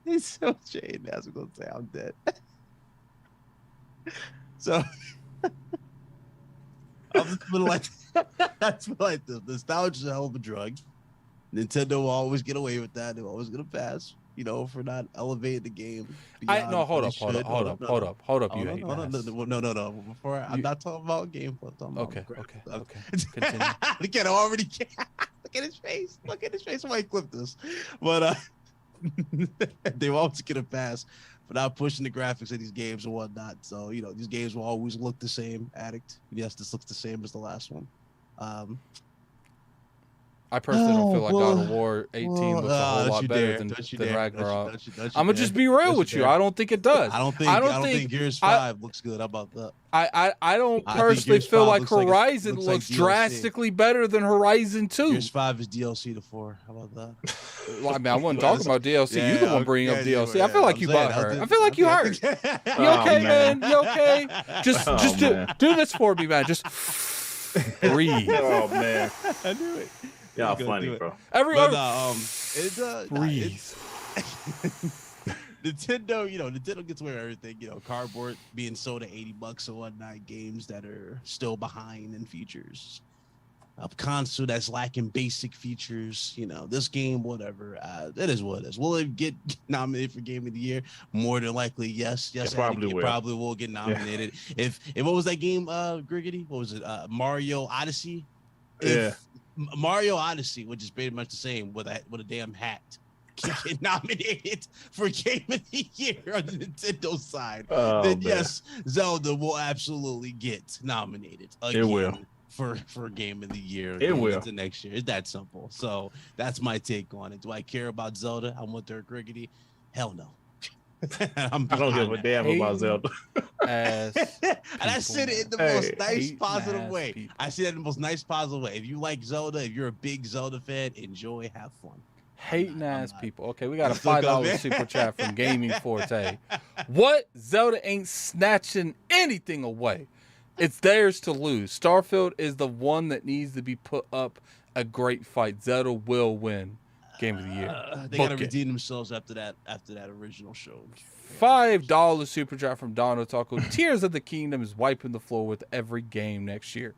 He's so shady. That's what I'm gonna say. I'm dead. So I'm just feeling like that's like the nostalgia is a hell of a drug. Nintendo will always get away with that. They're always gonna pass, for not elevating the game. Hold up. You hate no. Before I'm not talking about gameplay. Okay. Continue. Look at already. Look at his face. Somebody clip this. But they will always get a pass for not pushing the graphics of these games and whatnot. So these games will always look the same. Addict. Yes, this looks the same as the last one. I personally don't feel like God of War 18 looks a whole lot better than Ragnarok. I'm gonna just be real with you. I don't think it does. I don't think Gears 5 looks good. How about that? I don't personally feel like Horizon looks drastically better than Horizon 2. Gears 5 is DLC to 4. How about that? Well, I mean, I wasn't talking about DLC. You're the one bringing up DLC. I feel like you bought her. I feel like you hurt. You okay, man? You okay? Just do this for me, man. Just breathe. Oh man, I knew it. Y'all funny, bro. Breathe. Nintendo gets away with everything. Cardboard being sold at $80 and whatnot. Games that are still behind in features. A console that's lacking basic features. This game, whatever. It is what it is. Will it get nominated for Game of the Year? More than likely, yes. Yes, it probably will get nominated. Yeah. If what was that game, Griggity? What was it? Mario Odyssey. Mario Odyssey, which is pretty much the same with a damn hat, can get nominated for Game of the Year on the Nintendo side, then yes, Zelda will absolutely get nominated again. It will. For Game of the Year. It will. Into next year. It's that simple. So that's my take on it. Do I care about Zelda? I'm with Dirk Griggity. Hell no. I don't give a damn about Zelda. And I said it in the most nice, positive way. People. I said it in the most nice, positive way. If you like Zelda, if you're a big Zelda fan, enjoy, have fun. Hating ass people. Okay, we got a $5 super chat from Gaming Forte. What? Zelda ain't snatching anything away. It's theirs to lose. Starfield is the one that needs to be put up a great fight. Zelda will win Game of the Year. They got to redeem themselves after that original show. $5 super chat from Don Otaku. Tears of the Kingdom is wiping the floor with every game next year.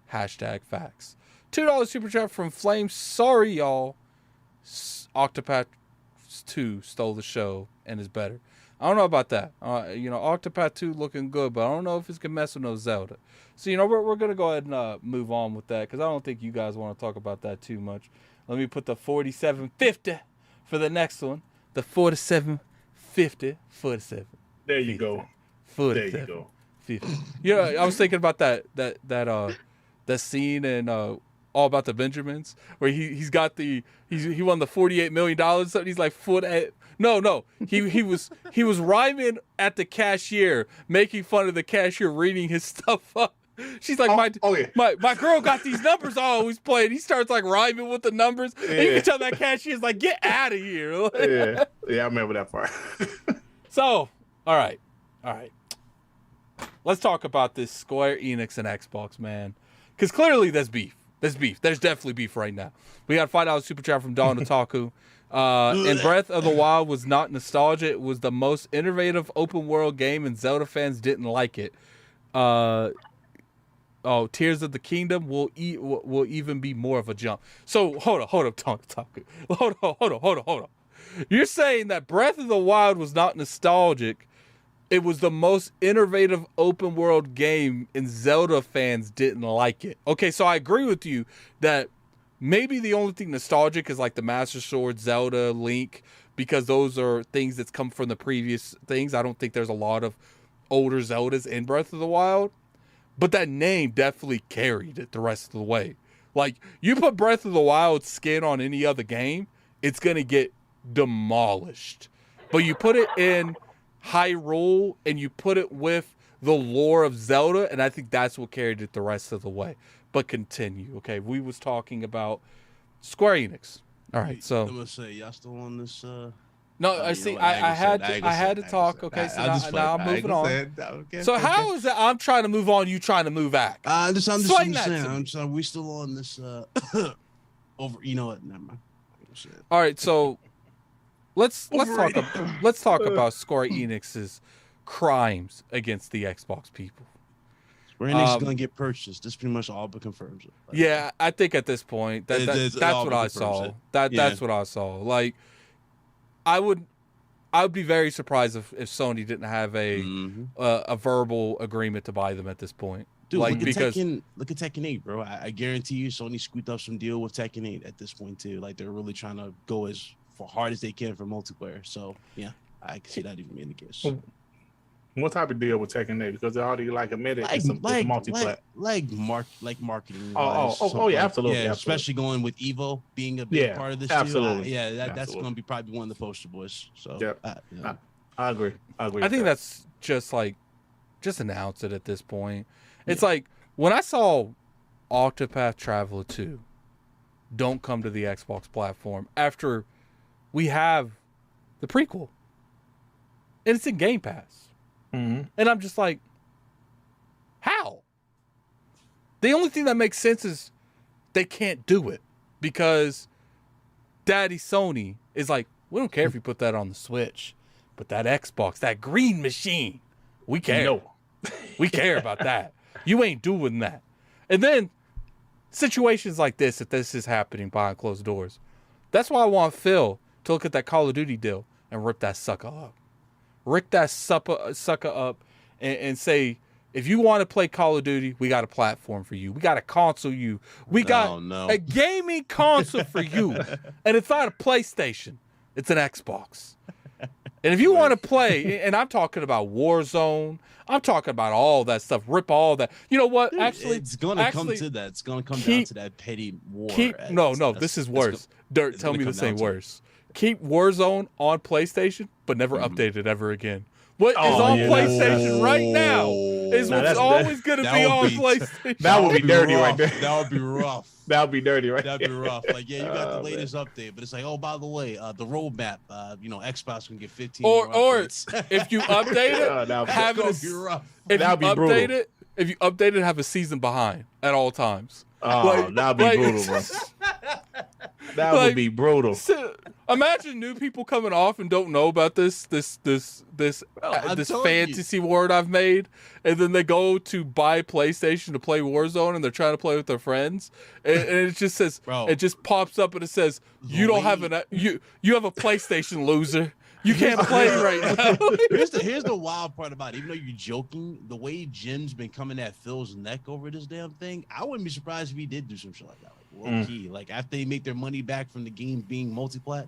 #facts. $2 super chat from Flame. Sorry, y'all. Octopath 2 stole the show and is better. I don't know about that. Octopath 2 looking good, but I don't know if it's going to mess with no Zelda. So, we're going to go ahead and move on with that because I don't think you guys want to talk about that too much. Let me put the 4750 for the next one. The 4750, 47. There you go. 47, There you go. 50. You know, I was thinking about that scene in All About the Benjamins where he won the $48 million. So he's like he was rhyming at the cashier, making fun of the cashier reading his stuff up. She's like, my girl got these numbers always playing. He starts like rhyming with the numbers. Yeah. And you can tell that cashier's like, get out of here. Yeah, I remember that part. So, all right. Let's talk about this Square Enix and Xbox, man. Because clearly there's beef. There's definitely beef right now. We got $5 super chat from Dawn Otaku. And Breath of the Wild was not nostalgia. It was the most innovative open world game, and Zelda fans didn't like it. Tears of the Kingdom will even be more of a jump. So hold on, Dawn Otaku. Hold on. You're saying that Breath of the Wild was not nostalgic. It was the most innovative open world game, and Zelda fans didn't like it. Okay, so I agree with you that maybe the only thing nostalgic is like the Master Sword, Zelda, Link, because those are things that's come from the previous things. I don't think there's a lot of older Zeldas in Breath of the Wild, but that name definitely carried it the rest of the way. Like, you put Breath of the Wild skin on any other game, it's going to get demolished. But you put it in Hyrule and you put it with the lore of Zelda, and I think that's what carried it the rest of the way. But continue. Okay, we was talking about Square Enix. All right, so I'm gonna say y'all still on this. No, I see. I had to talk. Okay, so now I'm moving on. So how is that? I'm trying to move on. You trying to move back? I'm just saying. We still on this. Over. You know what? Never mind. All right, so let's talk about Square Enix's crimes against the Xbox people. Square Enix is gonna get purchased. This pretty much all but confirms it. Like, yeah, I think at this point that's what I saw. That's what I saw. Like, I would be very surprised if Sony didn't have a verbal agreement to buy them at this point. Dude, like, look at Tekken 8, bro. I guarantee you Sony scooped up some deal with Tekken 8 at this point too. Like, they're really trying to go as hard as they can for multiplayer. So yeah, I can see that even being the case. What type of deal with Tekken 8? Because they already admitted it's multiplayer. Like marketing. Yeah, absolutely. Yeah, especially going with Evo being a big part of this. Absolutely. Too. That's going to be probably one of the poster boys. So yeah, I agree. I think that's just announce it at this point. It's like when I saw Octopath Traveler 2 don't come to the Xbox platform after we have the prequel, and it's in Game Pass. Mm-hmm. And I'm just like, how? The only thing that makes sense is they can't do it because Daddy Sony is like, we don't care if you put that on the Switch, but that Xbox, that green machine, we care. No. We care about that. You ain't doing that. And then situations like this, if this is happening behind closed doors, that's why I want Phil to look at that Call of Duty deal and rip that sucker up. Rip that sucker up and say, if you want to play Call of Duty, we got a platform for you. We got a console you. We got a gaming console for you. And it's not a PlayStation. It's an Xbox. And if you want to play, and I'm talking about Warzone, I'm talking about all that stuff. Rip all that. You know what? Dude, actually, it's going to come to that. It's going to come down to that petty war. This is worse. Dirt, tell me this ain't worse. Keep Warzone on PlayStation, but never update it ever again. What is on PlayStation right now is what's always going to be on PlayStation. That would be dirty right there. That would be rough. That would be dirty right there. That'd be rough. Like, yeah, you got the latest update, but it's like, oh, by the way, the roadmap, Xbox can get 15 or if you update it, have it be rough. If you update it, have a season behind at all times. Oh, that'd be brutal, bro. That would be brutal. Imagine new people coming off and don't know about this fantasy world I've made, and then they go to buy PlayStation to play Warzone, and they're trying to play with their friends, and it just says, it just pops up and it says, you don't have you have a PlayStation, loser. You can't play right now. Here's the wild part about it. Even though you're joking, the way Jim's been coming at Phil's neck over this damn thing, I wouldn't be surprised if he did do some shit like that. Like, low key. Like after they make their money back from the game being multi-plat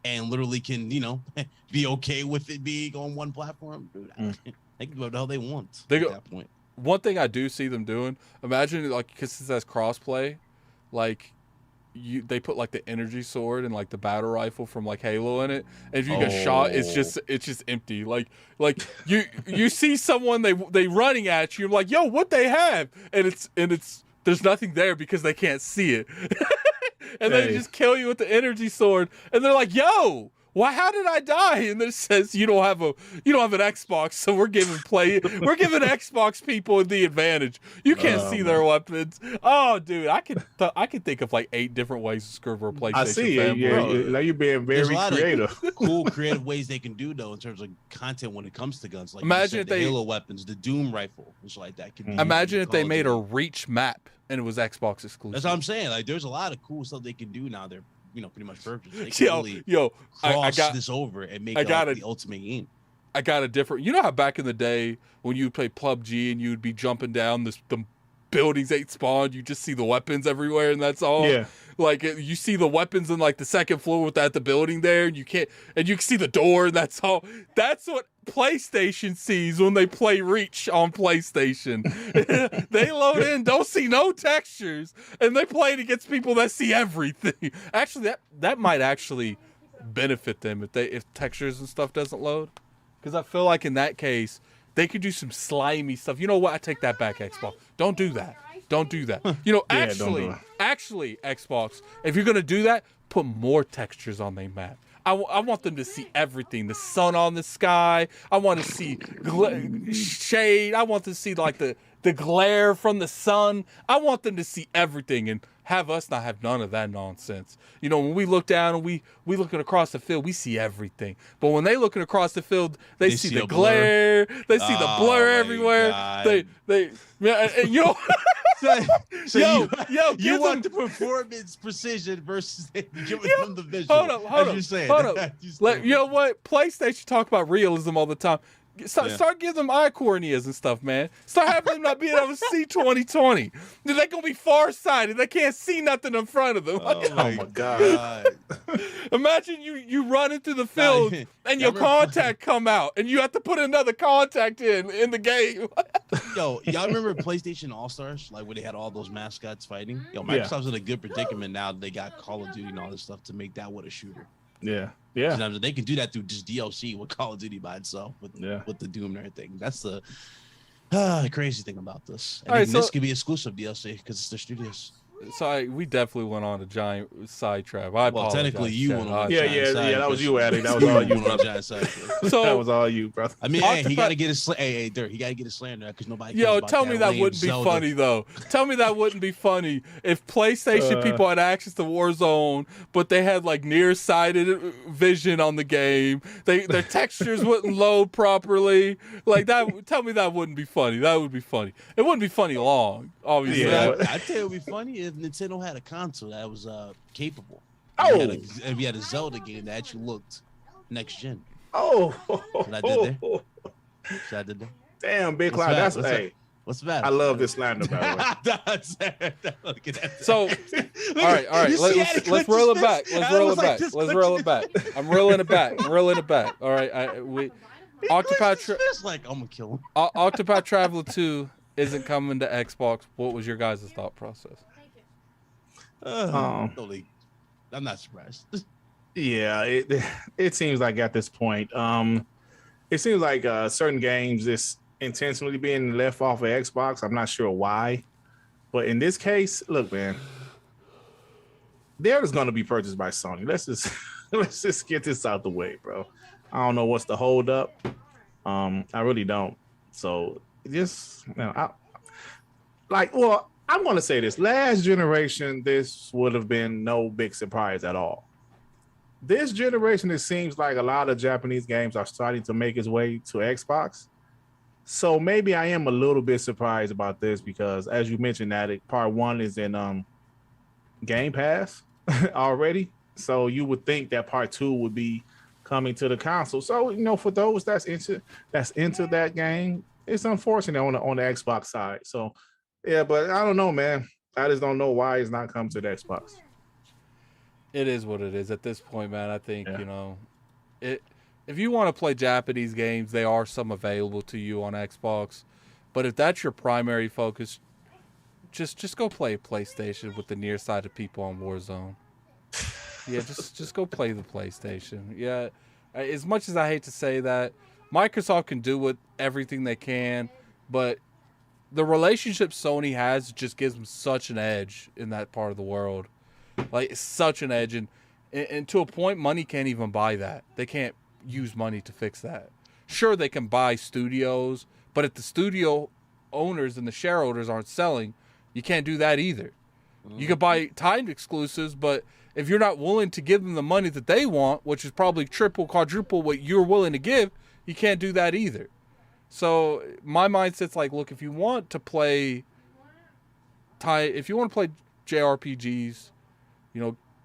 and literally can, you know, be okay with it being on one platform, dude, they can do what the hell they want at that point. One thing I do see them doing, imagine like, because it says crossplay, like they put like the energy sword and like the battle rifle from like Halo in it, and if you get shot, it's just empty. Like you see someone they running at you, like, yo, what they have, and it's there's nothing there because they can't see it, and they just kill you with the energy sword, and they're like, yo, why? How did I die? And then it says you don't have an Xbox, so we're giving Xbox people the advantage. You can't see their weapons. Oh, dude, I could think of like 8 different ways to screw over a PlayStation. I see it. Yeah, you're being very creative. Cool creative ways they can do though in terms of content when it comes to guns. Like imagine if the Halo weapons, the Doom rifle, which like that could be. Imagine if they made a Reach map and it was Xbox exclusive. That's what I'm saying. Like, there's a lot of cool stuff they can do now. They're pretty much perfect. They can really cross this over and make the ultimate game. I got a different. You know how back in the day when you would play PUBG and you'd be jumping down the buildings ain't spawned, you just see the weapons everywhere and that's all. Yeah. Like you see the weapons in like the second floor without the building there, and you can see the door and that's all. That's what PlayStation sees when they play Reach on PlayStation. They load in, don't see no textures, and they play it against people that see everything. Actually, that might actually benefit them if textures and stuff doesn't load, because I feel like in that case they could do some slimy stuff. You know what? I take that back, Xbox. Don't do that. Don't do that. You know, actually, Xbox, if you're gonna do that, put more textures on their map. I want them to see everything. The sun on the sky. I want to see shade. I want to see like the glare from the sun. I want them to see everything and have us not have none of that nonsense. You know, when we look down and we looking across the field, we see everything. But when they looking across the field, they see the glare. They see the blur everywhere. God. You want the performance precision versus giving them the vision. Hold up. You know what? PlayStation talk about realism all the time. Start giving them eye corneas and stuff, man. Start having them not being able to see 20/20. They're gonna be farsighted. They can't see nothing in front of them. Oh my god! Imagine you run into the field and your contact come out, and you have to put another contact in the game. Yo, y'all remember PlayStation All Stars, like where they had all those mascots fighting? Yo, Microsoft's in a good predicament now that they got Call of Duty and all this stuff to make that what a shooter. Yeah. Sometimes they can do that through just DLC with Call of Duty by itself, with the Doom and everything. That's the crazy thing about this. And this could be exclusive DLC because it's their studios. So we definitely went on a giant sidetrack. Well, technically you went on. Yeah. That was you, Addict. That was all you, brother. So that was all you, brother. I mean, he got to get his Dirt. He got to get his slander because nobody. Yo, tell me that wouldn't be funny though. Tell me that wouldn't be funny if PlayStation people had access to Warzone, but they had like nearsighted vision on the game. Their textures wouldn't load properly. Like that. Tell me that wouldn't be funny. That would be funny. It wouldn't be funny long, obviously. Yeah, I'd tell you it would be funny if Nintendo had a console that was capable. If we had a Zelda game that actually looked next gen. What I did there? Damn, Big Cloud. That's what's the matter? I love this slander, by the way. So, all right. Let's roll it back. Let's roll it back. I'm rolling it back. All right. It's like I'm gonna kill him. Octopath Traveler 2 isn't coming to Xbox. What was your guys' thought process? I'm not surprised. Yeah, it seems like at this point, it seems like certain games is intentionally being left off of Xbox. I'm not sure why, but in this case, look, man, they're just going to be purchased by Sony. Let's just get this out the way, bro. I don't know what's the hold up. I really don't. So just I'm going to say this. Last generation, this would have been no big surprise at all. This generation, it seems like a lot of Japanese games are starting to make its way to Xbox. So maybe I am a little bit surprised about this because, as you mentioned, that part 1 is in Game Pass already. So you would think that part 2 would be coming to the console. So, for those that's into that game, it's unfortunate on the Xbox side. So, yeah, but I don't know, man. I just don't know why it's not come to the Xbox. It is what it is at this point, man. I think Yeah. it. If you want to play Japanese games, they are some available to you on Xbox. But if that's your primary focus, just go play PlayStation with the nearsighted people on Warzone. Yeah, just go play the PlayStation. Yeah, as much as I hate to say that, Microsoft can do with everything they can, but the relationship Sony has just gives them such an edge in that part of the world. Like, it's such an edge, and to a point, money can't even buy that. They can't use money to fix that. Sure, they can buy studios, but if the studio owners and the shareholders aren't selling, you can't do that either. You can buy timed exclusives, but if you're not willing to give them the money that they want, which is probably triple, quadruple what you're willing to give, you can't do that either. So my mindset's like, look, if you want to play JRPGs,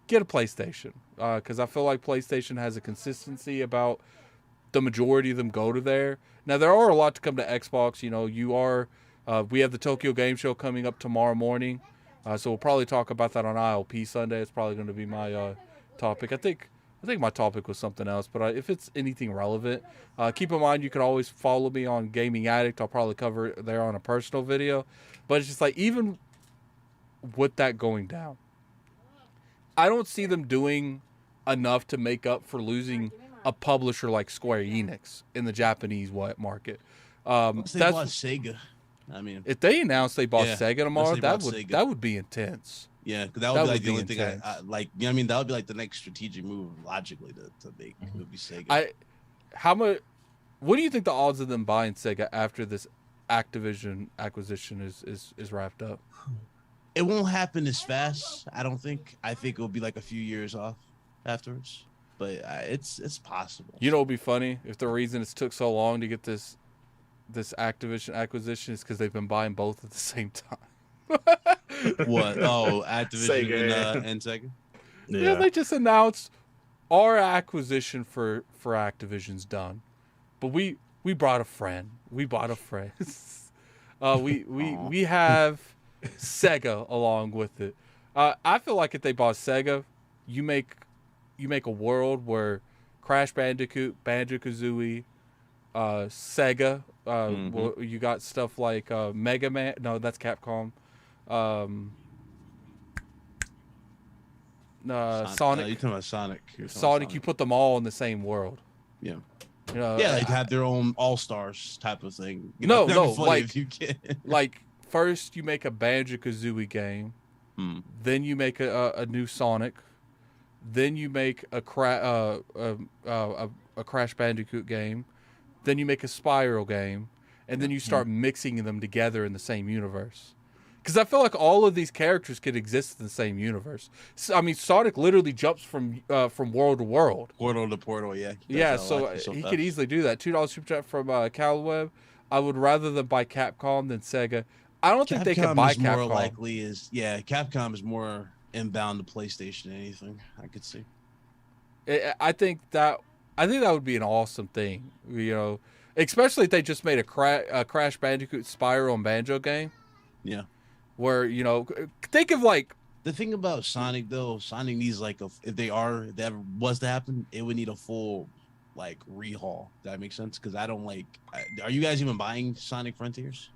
get a PlayStation. Because I feel like PlayStation has a consistency about the majority of them go to there. Now, there are a lot to come to Xbox. We have the Tokyo Game Show coming up tomorrow morning. So we'll probably talk about that on ILP Sunday. It's probably going to be my topic. I think my topic was something else, but if it's anything relevant, keep in mind you can always follow me on Gaming Addict. I'll probably cover it there on a personal video. But it's just like, even with that going down, I don't see them doing enough to make up for losing a publisher like Square Enix in the Japanese market. They bought Sega. I mean, if they announced they bought Sega tomorrow, Sega. that would be intense. Yeah, because that would be like the only thing I like. I mean, that would be like the next strategic move logically to make. It would be Sega. What do you think the odds of them buying Sega after this Activision acquisition is wrapped up? It won't happen as fast, I don't think. I think it'll be like a few years off afterwards, but it's possible. It would be funny if the reason it took so long to get this Activision acquisition is because they've been buying both at the same time. What? Oh, Activision and Sega? Yeah, they just announced our acquisition for Activision's done, but we brought a friend. We bought a friend. We have Sega along with it. I feel like if they bought Sega, you make a world where Crash Bandicoot, Banjo-Kazooie, Sega. You got stuff like Mega Man. No, that's Capcom. Sonic. You're talking about Sonic. Sonic. You put them all in the same world. Yeah. They'd have their own all-stars type of thing. Like first you make a Banjo-Kazooie game, then you make a new Sonic, then you make a Crash Bandicoot game, then you make a Spyro game, and then you start mixing them together in the same universe. Because I feel like all of these characters could exist in the same universe. I mean, Sonic literally jumps from world to world. Portal to portal, yeah. Yeah, so he could easily do that. $2 super chat from Calweb. I would rather them buy Capcom than Sega. I don't think they can buy Capcom. More likely Capcom is more inbound to PlayStation than anything. I could see. I think that would be an awesome thing. Especially if they just made a Crash Bandicoot, Spyro, and Banjo game. Yeah. Where, think of like... The thing about Sonic, though, Sonic needs if that was to happen, it would need a full, rehaul. Does that make sense? Because I don't are you guys even buying Sonic Frontiers?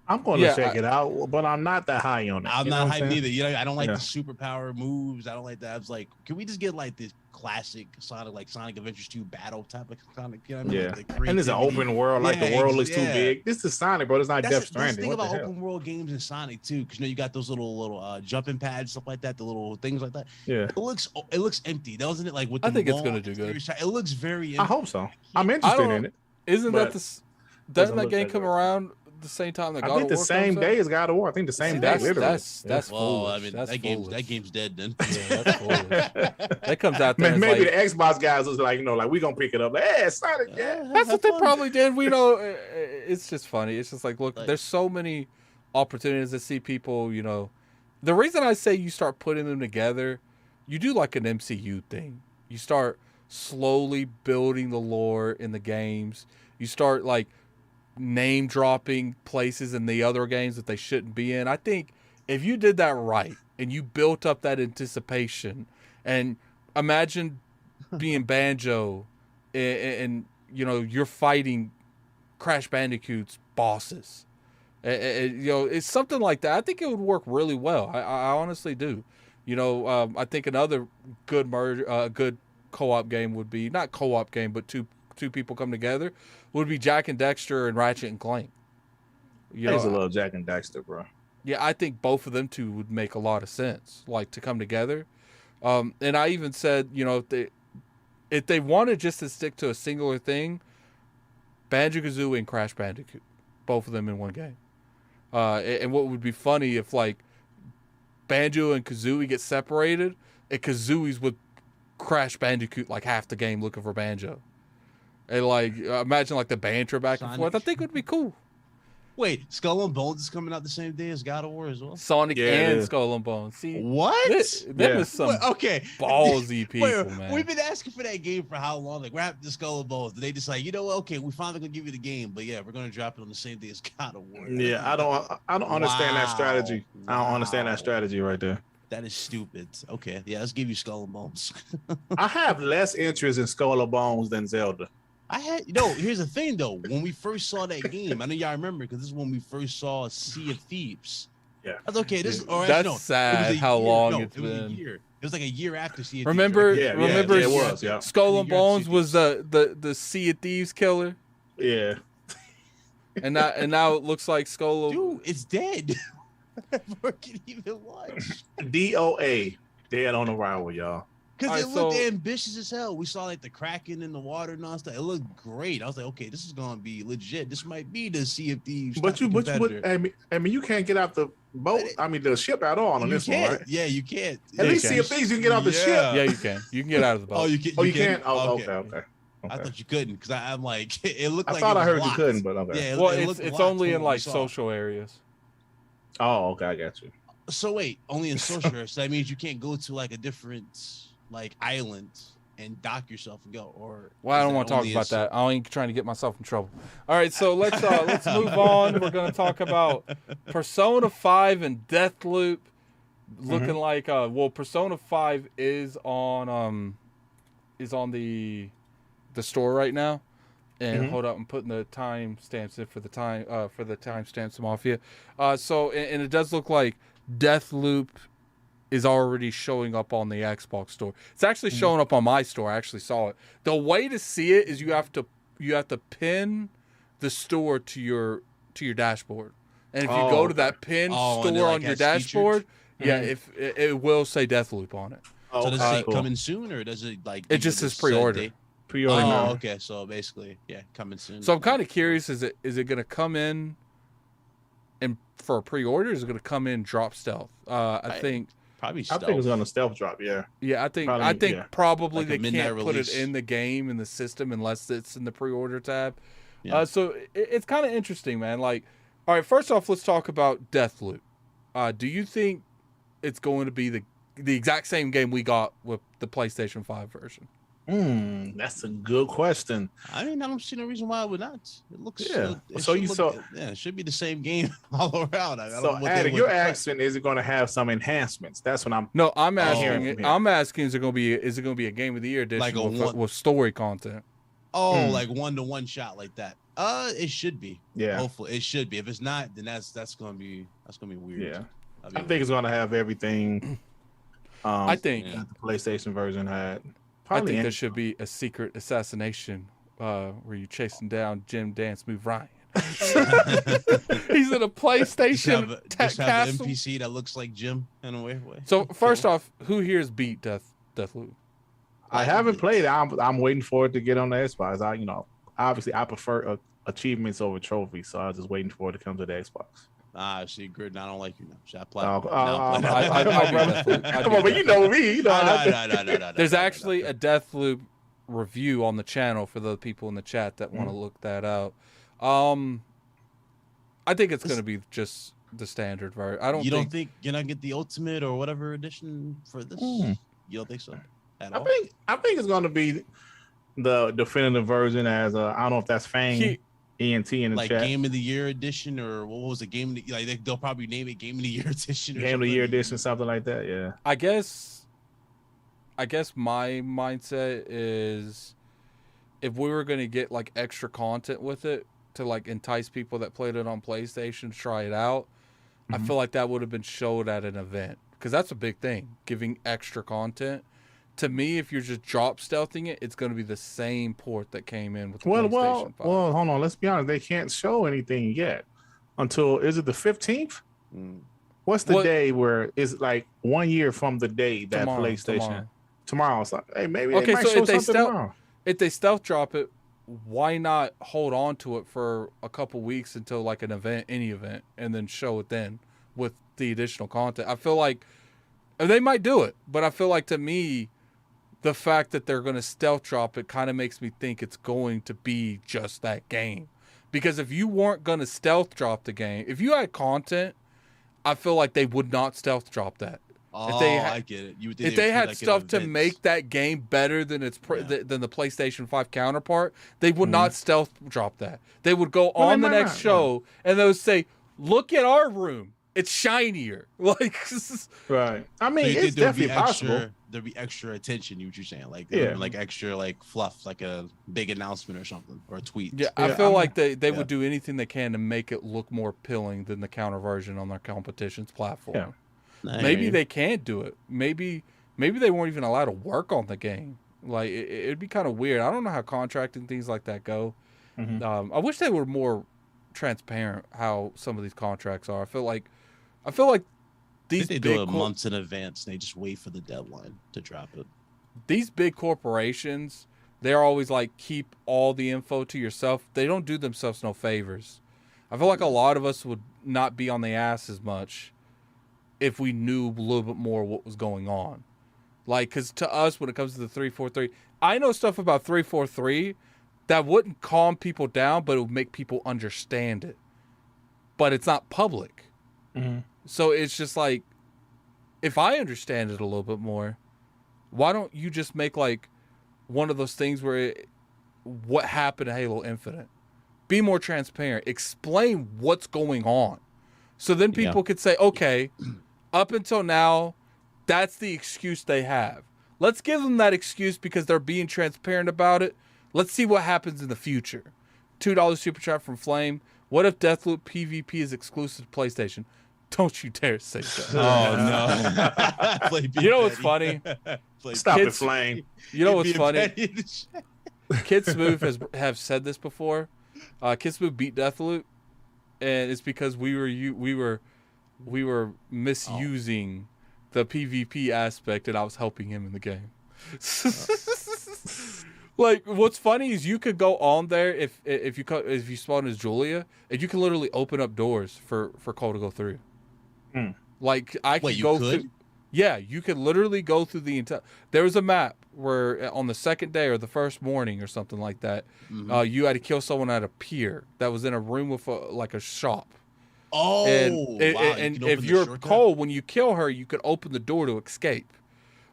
I'm going to check it out, but I'm not that high on it. I'm not hyped either. I don't like the superpower moves. I don't like that. I was like, can we just get this classic Sonic, like Sonic Adventures 2 battle type of Sonic? You know what I mean? Yeah. And it's an open world. The world looks too big. This is Sonic, bro. It's not Death Stranding. That's the thing about open world games in Sonic too, because you got those little jumping pads, stuff like that, the little things like that. Yeah. It looks empty, doesn't it? With I think it's gonna do good. It looks very empty. I hope so. I'm interested in it. Isn't that doesn't that game come around the same time that God of War? I think the same day as God of War. I think the same day. That's foolish. I mean, that game's dead then. Yeah, that's foolish. That comes out there. Maybe the Xbox guys was we gonna pick it up. Hey, Sonic. Yeah, that's what they probably did. We know. It's just funny. It's just look, there's so many opportunities to see people. The reason I say you start putting them together, you do like an MCU thing. You start slowly building the lore in the games. You start name dropping places in the other games that they shouldn't be in. I think if you did that right and you built up that anticipation, and imagine being Banjo and you know, you're fighting Crash Bandicoot's bosses. You know, it's something like that. I think it would work really well. I honestly do. You know, I think another good good co-op game would be, not co-op game, but two people come together, would be Jack and Dexter and Ratchet and Clank. You know, I used to love Jack and Dexter, bro. Yeah, I think both of them two would make a lot of sense, like to come together. And I even said, you know, if they wanted just to stick to a singular thing, Banjo-Kazooie and Crash Bandicoot, both of them in one game. And what would be funny if, like, Banjo and Kazooie get separated, and Kazooie's with Crash Bandicoot like half the game looking for Banjo. And, like, imagine, like, the banter back and forth. I think it would be cool. Wait, Skull and Bones is coming out the same day as God of War as well? Sonic and Skull and Bones. See, what? That was some ballsy people, man. We've been asking for that game for how long? Like, wrap the Skull and Bones. They just like, you know what? Okay, we finally gonna give you the game, but yeah, we're gonna drop it on the same day as God of War. Yeah, I don't understand that strategy. I don't understand that strategy right there. That is stupid. Okay, yeah, let's give you Skull and Bones. I have less interest in Skull and Bones than Zelda. Here's the thing though. When we first saw that game, I know y'all remember because this is when we first saw Sea of Thieves. Yeah. I was okay. That's sad how long it's been. A year. It was like a year after Sea of Remember, Thieves. Right? Remember, it was. Yeah. Skull and Bones was the Sea of Thieves killer. Yeah. And now it looks like Skull. Dude, it's dead. Never can even watch. DOA, dead on arrival, y'all. Because it looked ambitious as hell. We saw like the Kraken in the water and all stuff. It looked great. I was like, okay, this is gonna be legit. This might be the Sea of Thieves. But I mean, you can't get out the boat. I mean, the ship at all on this one, right? Yeah, you can't. At least Sea of Thieves, you can get out the ship. Yeah, you can. You can get out of the boat. Oh, you can. Oh, you can. Oh, okay. I thought you couldn't because I'm like, it looked. I like thought I heard locked. you couldn't, but okay. Yeah, well, it's only in like social areas. Oh, okay, I got you. So wait, only in social areas. So that means you can't go to like a different like island and dock yourself and go. Or well, I don't want to talk about that. I ain't trying to get myself in trouble. All right, so let's move on. We're going to talk about Persona 5 and Deathloop. Looking like Persona 5 is on the store right now. And hold up, I'm putting the time stamps in for the timestamps mafia. So it does look like Deathloop is already showing up on the Xbox store. It's actually showing up on my store. I actually saw it. The way to see it is you have to pin the store to your dashboard. And if you go to that pin store on your dashboard, if it will say Deathloop on it. So does it say coming soon, or does it like it just says pre-order? Pre-order. Oh, okay. So basically, coming soon. So I'm kind of curious: is it going to come in and for a pre-order? Is it going to come in drop stealth? I think probably. Stealth. I think it's going to stealth drop. Yeah. Yeah, I think probably like they can't put release. it in the game in the system unless it's in the pre-order tab. Yeah. So it's kind of interesting, man. Like, all right, first off, let's talk about Deathloop. Do you think it's going to be the exact same game we got with the PlayStation 5 version? That's a good question. I mean, I don't see no reason why it would not. It looks it should be the same game all around. Addict, you're asking, is it going to have some enhancements? That's what I'm. No, I'm asking. I'm asking, is it going to be a Game of the Year edition like with story content? Oh, like 1-to-1 shot like that. It should be. Yeah. Hopefully, it should be. If it's not, then that's going to be weird. Yeah. I think it's going to have everything. I think that the PlayStation version had. I think there should be a secret assassination where you're chasing down Jim Dance Move Ryan. He's in a PlayStation just have an castle. NPC that looks like Jim in a way. So first off, who here's beat Deathloop? I haven't played it. I'm waiting for it to get on the Xbox. Obviously I prefer achievements over trophies, so I was just waiting for it to come to the Xbox. See, good. I don't like you now. Should I play? Come on, but you know me. No. There's actually a Deathloop review on the channel for the people in the chat that want to look that out. I think it's going to be just the standard version. You don't think you're not get the ultimate or whatever edition for this? You don't think so? At all? I think it's going to be the definitive version as I don't know if that's Fang. ENT in the like chat. Game of the Year edition, or what was the game? Like they'll probably name it Game of the Year edition. Or Game of the Year edition, something like that. Yeah. I guess my mindset is if we were going to get like extra content with it to like entice people that played it on PlayStation to try it out, I feel like that would have been showed at an event, because that's a big thing, giving extra content. To me, if you're just drop stealthing it, it's going to be the same port that came in with the PlayStation 5. Well, hold on. Let's be honest. They can't show anything yet until, is it the 15th? What's the day where it's like 1 year from the day that PlayStation tomorrow? So, hey, maybe they might show something tomorrow. If they stealth drop it, why not hold on to it for a couple weeks until like an event, any event, and then show it then with the additional content? I feel like they might do it, but I feel like, to me, the fact that they're going to stealth drop it kind of makes me think it's going to be just that game. Because if you weren't going to stealth drop the game, if you had content, I feel like they would not stealth drop that. Oh, I get it. If they had stuff to make that game better than than the PlayStation 5 counterpart, they would not stealth drop that. They would go on the next show and they would say, "Look at our room. It's shinier." Like, right. I mean, it's definitely possible. There'd be extra attention. What you're saying, like, like extra like fluff, like a big announcement or something, or a tweet. Yeah, I feel like they would do anything they can to make it look more appealing than the counter version on their competition's platform. Yeah. Maybe they can't do it. Maybe they weren't even allowed to work on the game. Like, it'd be kind of weird. I don't know how contracting things like that go. I wish they were more transparent how some of these contracts are. I feel like these they do it months in advance. They just wait for the deadline to drop it. These big corporations, they're always like, keep all the info to yourself. They don't do themselves no favors. I feel like a lot of us would not be on the ass as much if we knew a little bit more what was going on. Like, because to us, when it comes to the 343, I know stuff about 343 that wouldn't calm people down, but it would make people understand it. But it's not public. So it's just like, if I understand it a little bit more, why don't you just make like one of those things where what happened to Halo Infinite? Be more transparent. Explain what's going on. So then people could say, okay, up until now, that's the excuse they have. Let's give them that excuse because they're being transparent about it. Let's see what happens in the future. $2 super chat from Flame. What if Deathloop PvP is exclusive to PlayStation? Don't you dare say that. Oh, no. You know what's funny? Stop it, Flame. You know what's funny? Kid Smooth have said this before. Kid Smooth beat Deathloop, and it's because we were misusing the PvP aspect, and I was helping him in the game. Like, what's funny is you could go on there if you spawn as Julia, and you can literally open up doors for Cole to go through. Like, I could go through. Yeah, you could literally go through the entire. There was a map where on the second day or the first morning or something like that, you had to kill someone at a pier that was in a room with like a shop. Oh, and if you're Cole, when you kill her, you could open the door to escape.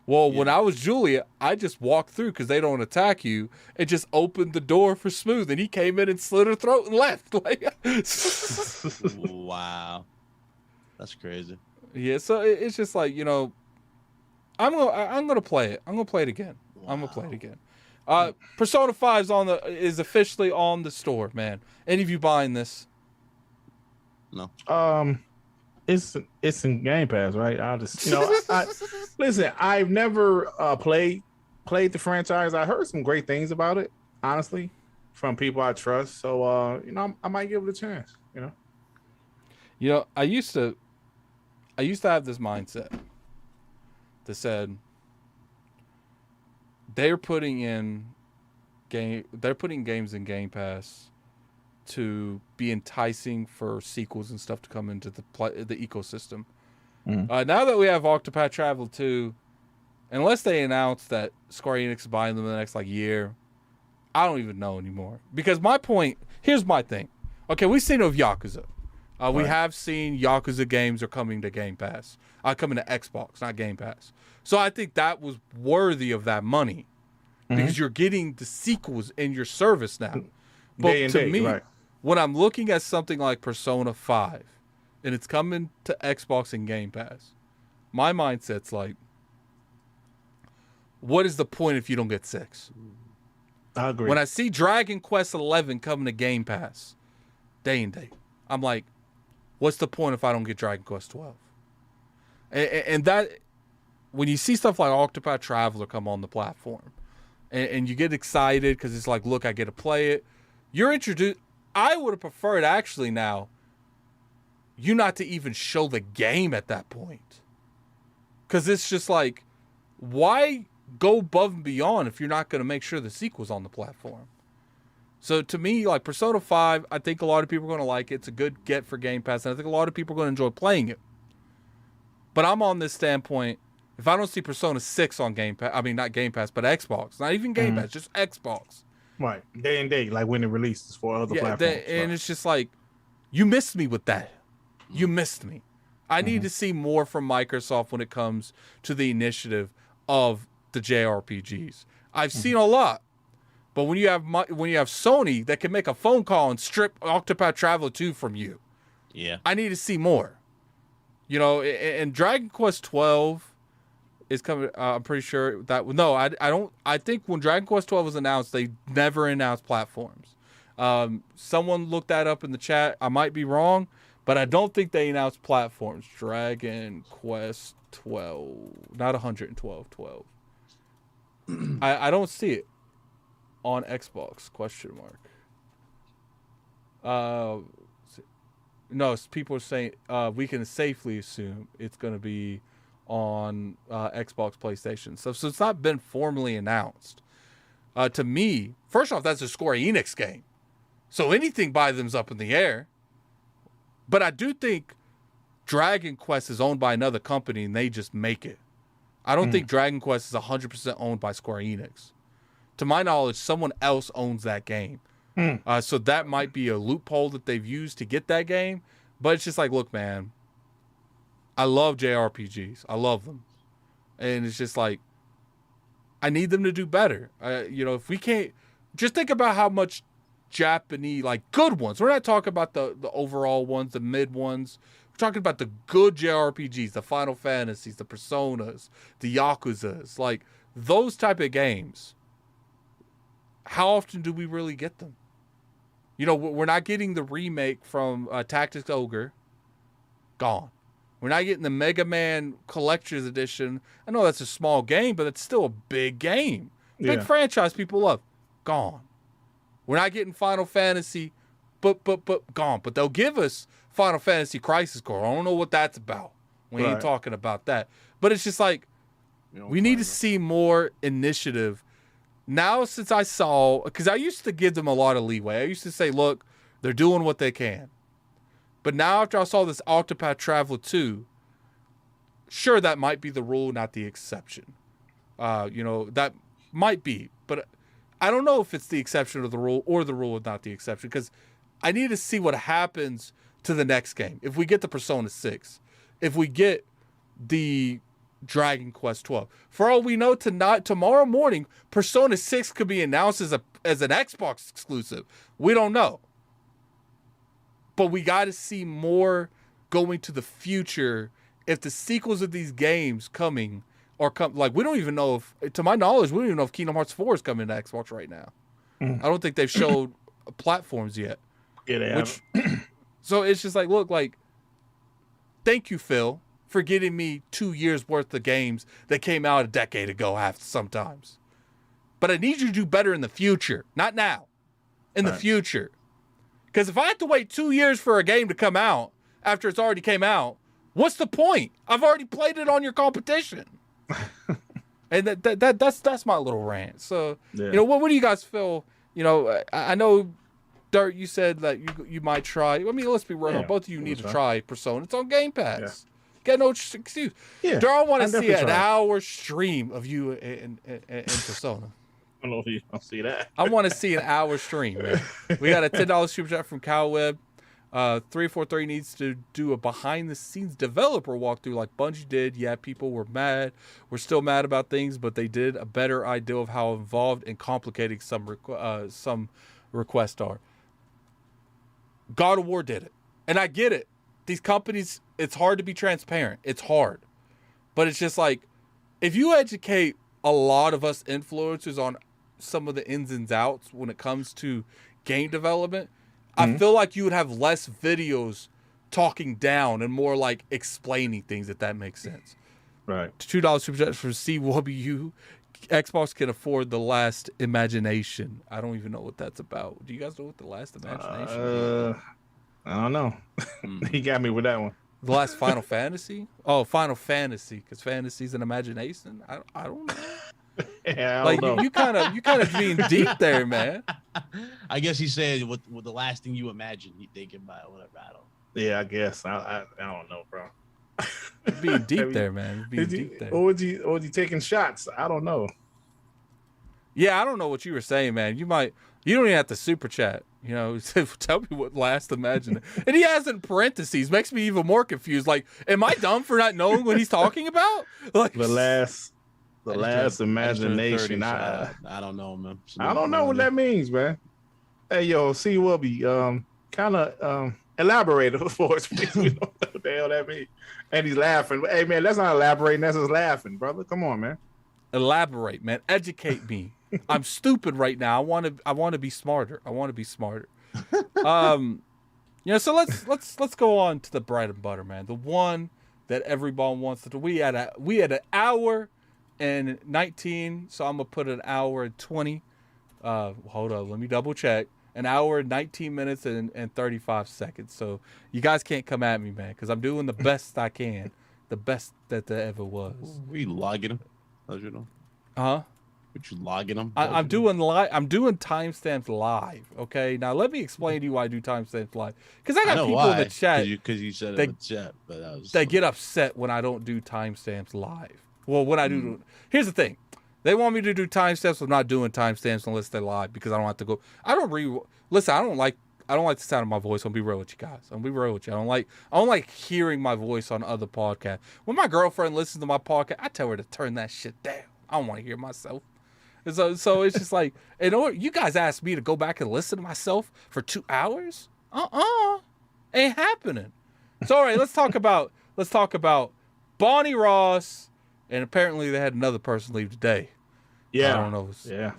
Well, when I was Julia, I just walked through because they don't attack you, and just opened the door for Smooth, and he came in and slit her throat and left. Like, wow, that's crazy. Yeah, so it's just like, I'm gonna play it. I'm gonna play it again. Wow. I'm gonna play it again. Persona 5 is officially on the store, man. Any of you buying this? No. It's in Game Pass, right? I'll just listen. I've never played the franchise. I heard some great things about it, honestly, from people I trust. So I might give it a chance. I used to have this mindset that said they're putting games in Game Pass to be enticing for sequels and stuff to come into the ecosystem. Now that we have Octopath Traveler 2, unless they announce that Square Enix is buying them in the next year, I don't even know anymore. Because here's my thing. Okay, we've seen of Yakuza. We have seen Yakuza games are coming to Game Pass. Coming to Xbox, not Game Pass. So I think that was worthy of that money. Because you're getting the sequels in your service now. But when I'm looking at something like Persona 5 and it's coming to Xbox and Game Pass, my mindset's like, what is the point if you don't get 6? I agree. When I see Dragon Quest 11 coming to Game Pass day and day, I'm like, what's the point if I don't get Dragon Quest 12? And that, when you see stuff like Octopath Traveler come on the platform, and you get excited because it's like, look, I get to play it. You're introduced. I would have preferred actually now you not to even show the game at that point. Because it's just like, why go above and beyond if you're not going to make sure the sequel's on the platform? So to me, like Persona 5, I think a lot of people are going to like it. It's a good get for Game Pass, and I think a lot of people are going to enjoy playing it. But I'm on this standpoint, if I don't see Persona 6 on Game Pass, I mean, not Game Pass, but Xbox, not even Game Pass, just Xbox. Right. Day and day, like when it releases for other platforms. And it's just like, you missed me with that. You missed me. I need to see more from Microsoft when it comes to the initiative of the JRPGs. I've seen a lot, but when you have Sony that can make a phone call and strip Octopath Traveler 2 from you, I need to see more. You know, and Dragon Quest 12 is coming. I'm pretty sure that I don't. I think when Dragon Quest 12 was announced, they never announced platforms. Someone looked that up in the chat. I might be wrong, but I don't think they announced platforms. Dragon Quest 12, not 112, 12. I don't see it on Xbox, ? No, people are saying we can safely assume it's going to be on Xbox, PlayStation. So it's not been formally announced. To me, first off, that's a Square Enix game. So anything by them's up in the air. But I do think Dragon Quest is owned by another company and they just make it. I don't think Dragon Quest is 100% owned by Square Enix. To my knowledge, someone else owns that game. So that might be a loophole that they've used to get that game. But it's just like, look, man, I love JRPGs. I love them. And it's just like, I need them to do better. If we can't, just think about how much Japanese, like good ones. We're not talking about the overall ones, the mid ones. We're talking about the good JRPGs, the Final Fantasies, the Personas, the Yakuzas, like those type of games. How often do we really get them? You know, we're not getting the remake from Tactics Ogre. Gone. We're not getting the Mega Man Collector's Edition. I know that's a small game, but it's still a big game. Big franchise people love. Gone. We're not getting Final Fantasy, but gone. But they'll give us Final Fantasy Crisis Core. I don't know what that's about. We ain't talking about that. But it's just like, we need to see more initiative. Now, since I saw, because I used to give them a lot of leeway. I used to say, look, they're doing what they can. But now after I saw this Octopath Traveler 2, sure, that might be the rule, not the exception. That might be. But I don't know if it's the exception of the rule or the rule is not the exception, because I need to see what happens to the next game. If we get the Persona 6, if we get the Dragon Quest 12. For all we know, tomorrow morning, Persona 6 could be announced as an Xbox exclusive. We don't know. But we got to see more going to the future. If the sequels of these games coming or come, like we don't even know if, to my knowledge, we don't even know if Kingdom Hearts 4 is coming to Xbox right now. I don't think they've showed platforms yet. Yeah, they have. So it's just like, look, like, thank you, Phil, for getting me 2 years worth of games that came out a decade ago sometimes. But I need you to do better in the future. Not now. In the future. Because if I have to wait 2 years for a game to come out after it's already came out, what's the point? I've already played it on your competition. And that's my little rant. So, what do you guys feel? I know, Dirt, you said that you might try. I mean, let's be real. Both of you need to try Persona. It's on Game Pass. Yeah. Got no excuse. Yeah, Dirt, I want to see an hour stream of you in Persona. I don't know if you don't see that. I want to see an hour stream, man. We got a $10 super chat from Cowweb. 343 needs to do a behind-the-scenes developer walkthrough like Bungie did. Yeah, people were mad. We're still mad about things, but they did a better idea of how involved and complicated some requests are. God of War did it. And I get it. These companies, it's hard to be transparent. It's hard. But it's just like, if you educate a lot of us influencers on some of the ins and outs when it comes to game development, I feel like you would have less videos talking down and more like explaining things, if that makes sense. Right. $2 super chat for CWU. Xbox can afford the last imagination. I don't even know what that's about. Do you guys know what the last imagination is? I don't know. He got me with that one. The last Final Fantasy? Oh, Final Fantasy, because fantasy's an imagination. I don't know. Yeah, I don't know. You kind of being deep there, man. I guess he said what the last thing you imagine he thinking about, whatever. I don't. Yeah, I guess. I don't know, bro. Being deep there, man. Being deep there. Or was he taking shots? I don't know. Yeah, I don't know what you were saying, man. You don't even have to super chat. You know, tell me what last imagine. And he has in parentheses, makes me even more confused. Like, am I dumb for not knowing what he's talking about? Like the last imagination. I don't know, man. I don't know what that means, man. Hey, yo, C Wubby, kind of elaborate for us, please. We don't know what the hell that means. And he's laughing. Hey, man, that's not elaborating. That's just laughing, brother. Come on, man. Elaborate, man. Educate me. I'm stupid right now. I want to be smarter. So let's go on to the bread and butter, man. The one that everyone wants to do. We had an hour and 19, so I'm gonna put an hour and 20. Hold on, let me double check. An hour, 19 minutes, and 35 seconds. So you guys can't come at me, man, because I'm doing the best I can. The best that there ever was. We logging them? How's you know? Huh? What you logging them? I'm doing timestamps live. Okay, now let me explain to you why I do timestamps live. Because I got people in the chat. Because you said it in the chat, but they get upset when I don't do timestamps live. Well, when I do, here's the thing. They want me to do timestamps. I'm not doing timestamps unless they're live because I don't have to go. Listen, I don't like the sound of my voice. I'll be real with you guys. I don't like hearing my voice on other podcasts. When my girlfriend listens to my podcast, I tell her to turn that shit down. I don't want to hear myself. So it's just like, you guys asked me to go back and listen to myself for 2 hours? Ain't happening. So all right, let's talk about Bonnie Ross, and apparently they had another person leave today. Yeah. I don't know. Yeah.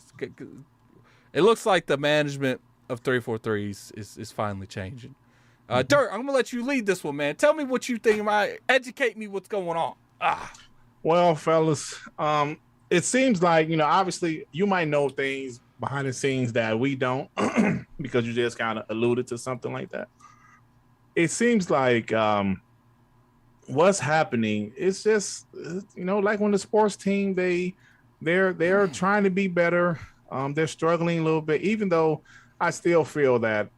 It looks like the management of 343 is finally changing. Dirt, I'm gonna let you lead this one, man. Tell me what you think. Educate me what's going on. Well, fellas, it seems like, obviously you might know things behind the scenes that we don't because you just kind of alluded to something like that. It seems like what's happening is just, like when the sports team, they're trying to be better. They're struggling a little bit, even though I still feel that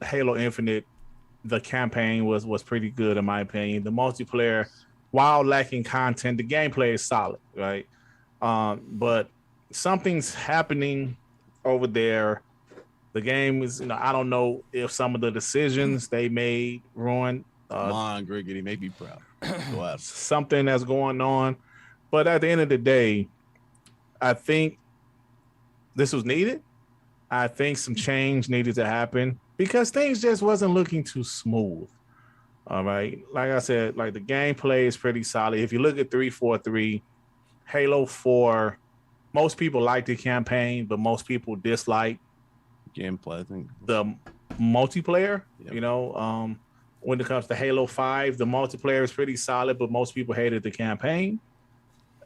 Halo Infinite, the campaign was pretty good in my opinion. The multiplayer, while lacking content, the gameplay is solid, right? But something's happening over there. The game is, I don't know if some of the decisions they made ruined. Come on, Griggity, make me proud. Go ahead. Something that's going on. But at the end of the day, I think this was needed. I think some change needed to happen because things just wasn't looking too smooth. All right. Like I said, like the gameplay is pretty solid. If you look at 343, Halo 4, most people like the campaign, but most people dislike gameplay. I think the multiplayer. Yep. When it comes to Halo 5, the multiplayer is pretty solid, but most people hated the campaign.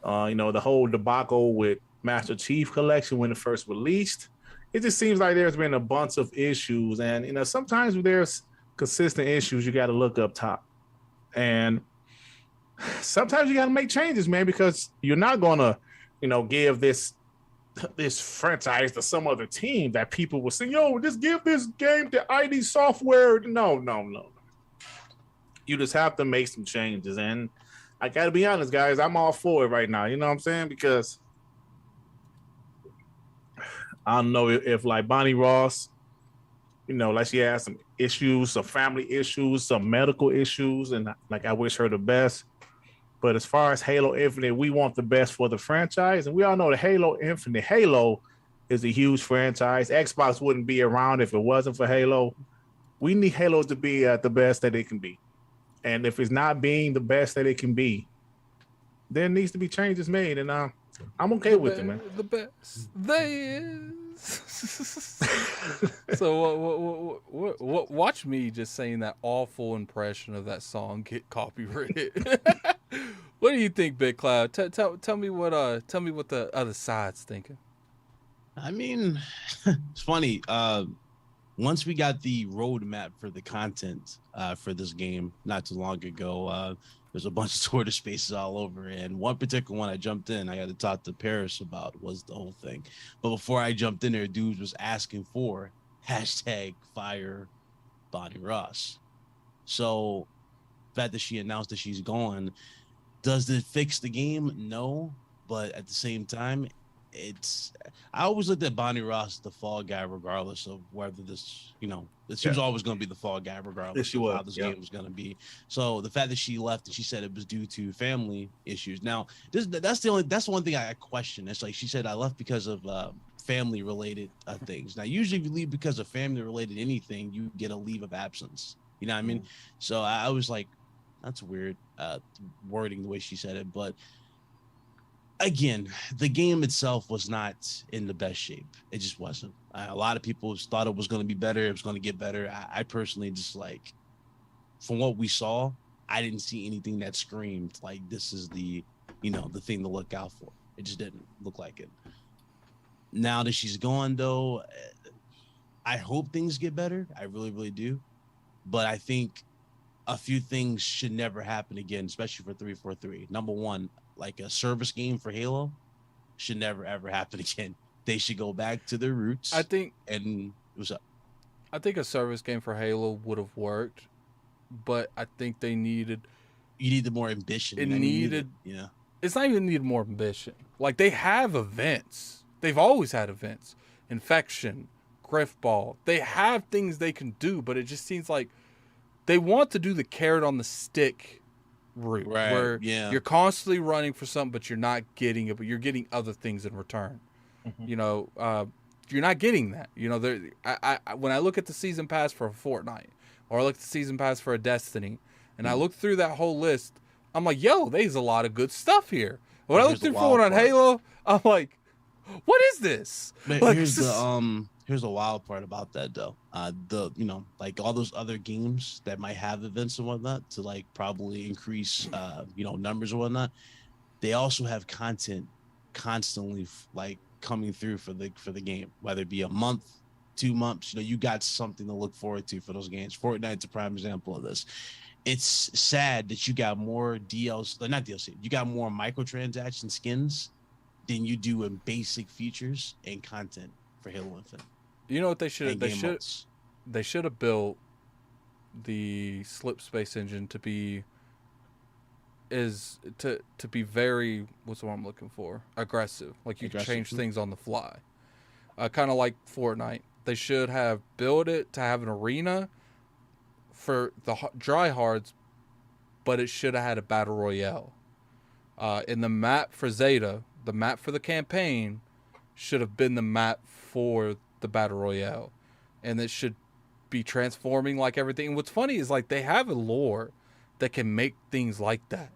The whole debacle with Master Chief Collection when it first released, it just seems like there's been a bunch of issues, and sometimes there's consistent issues, you got to look up top, and sometimes you got to make changes, man, because you're not gonna, give this franchise to some other team that people will say, just give this game to ID Software. No. You just have to make some changes, and I got to be honest, guys, I'm all for it right now. You know what I'm saying? Because I don't know if like Bonnie Ross, like she has some issues, some family issues, some medical issues, and like I wish her the best. But as far as Halo Infinite, we want the best for the franchise, and we all know that Halo is a huge franchise. Xbox wouldn't be around if it wasn't for Halo. we need Halo to be at the best that it can be. And if it's not being the best that it can be, there needs to be changes made. And I'm okay with it, man. The best they is. So what? Watch me just saying that awful impression of that song get copyrighted. What do you think, Big Cloud? Tell me what the other side's thinking. I mean, it's funny. Once we got the roadmap for the content for this game not too long ago, there's a bunch of Twitter spaces all over, and one particular one I jumped in, I got to talk to Paris about, was the whole thing. But before I jumped in there, dudes was asking for #fire Bonnie Ross. So the fact that she announced that she's gone, does it fix the game? No, but at the same time, I always looked at Bonnie Ross as the fall guy, regardless of whether this, she was always going to be the fall guy, regardless of how this game was going to be. So the fact that she left and she said it was due to family issues. Now, that's the one thing I question. It's like she said, I left because of family related things. Now, usually if you leave because of family related anything, you get a leave of absence. You know what I mean? So I was like, that's weird wording the way she said it, but again, the game itself was not in the best shape. It just wasn't. A lot of people thought it was going to be better. It was going to get better. I personally just from what we saw, I didn't see anything that screamed like this is the thing to look out for. It just didn't look like it. Now that she's gone, though, I hope things get better. I really, really do. But I think a few things should never happen again, especially for 343. Number one, like a service game for Halo should never ever happen again. They should go back to their roots. I think what's up? I think a service game for Halo would have worked, but I think you needed more ambition. It's not even needed more ambition. Like, they have events. They've always had events. Infection, Griffball. They have things they can do, but it just seems like they want to do the carrot on the stick route, right, where you're constantly running for something, but you're not getting it, but you're getting other things in return. Mm-hmm. You're not getting that. When I look at the season pass for a Fortnite, or I look at the season pass for a Destiny, and I look through that whole list, I'm like, yo, there's a lot of good stuff here. When I look through for one on Halo, I'm like, what is this? But like, here's the wild part about that, though. Like all those other games that might have events and whatnot to like probably increase, numbers or whatnot. They also have content constantly like coming through for the game, whether it be a month, 2 months. You got something to look forward to for those games. Fortnite's a prime example of this. It's sad that you got more not DLC. You got more microtransaction skins than you do in basic features and content for Halo Infinite. You know what they should have built the slip space engine to be very, what's the one I'm looking for? Aggressive. Like you can change things on the fly. Kind of like Fortnite. They should have built it to have an arena for the dry hards, but it should have had a battle royale. In the map for Zeta, the map for the campaign should have been the map for the battle royale, and it should be transforming like everything. And what's funny is like they have a lore that can make things like that.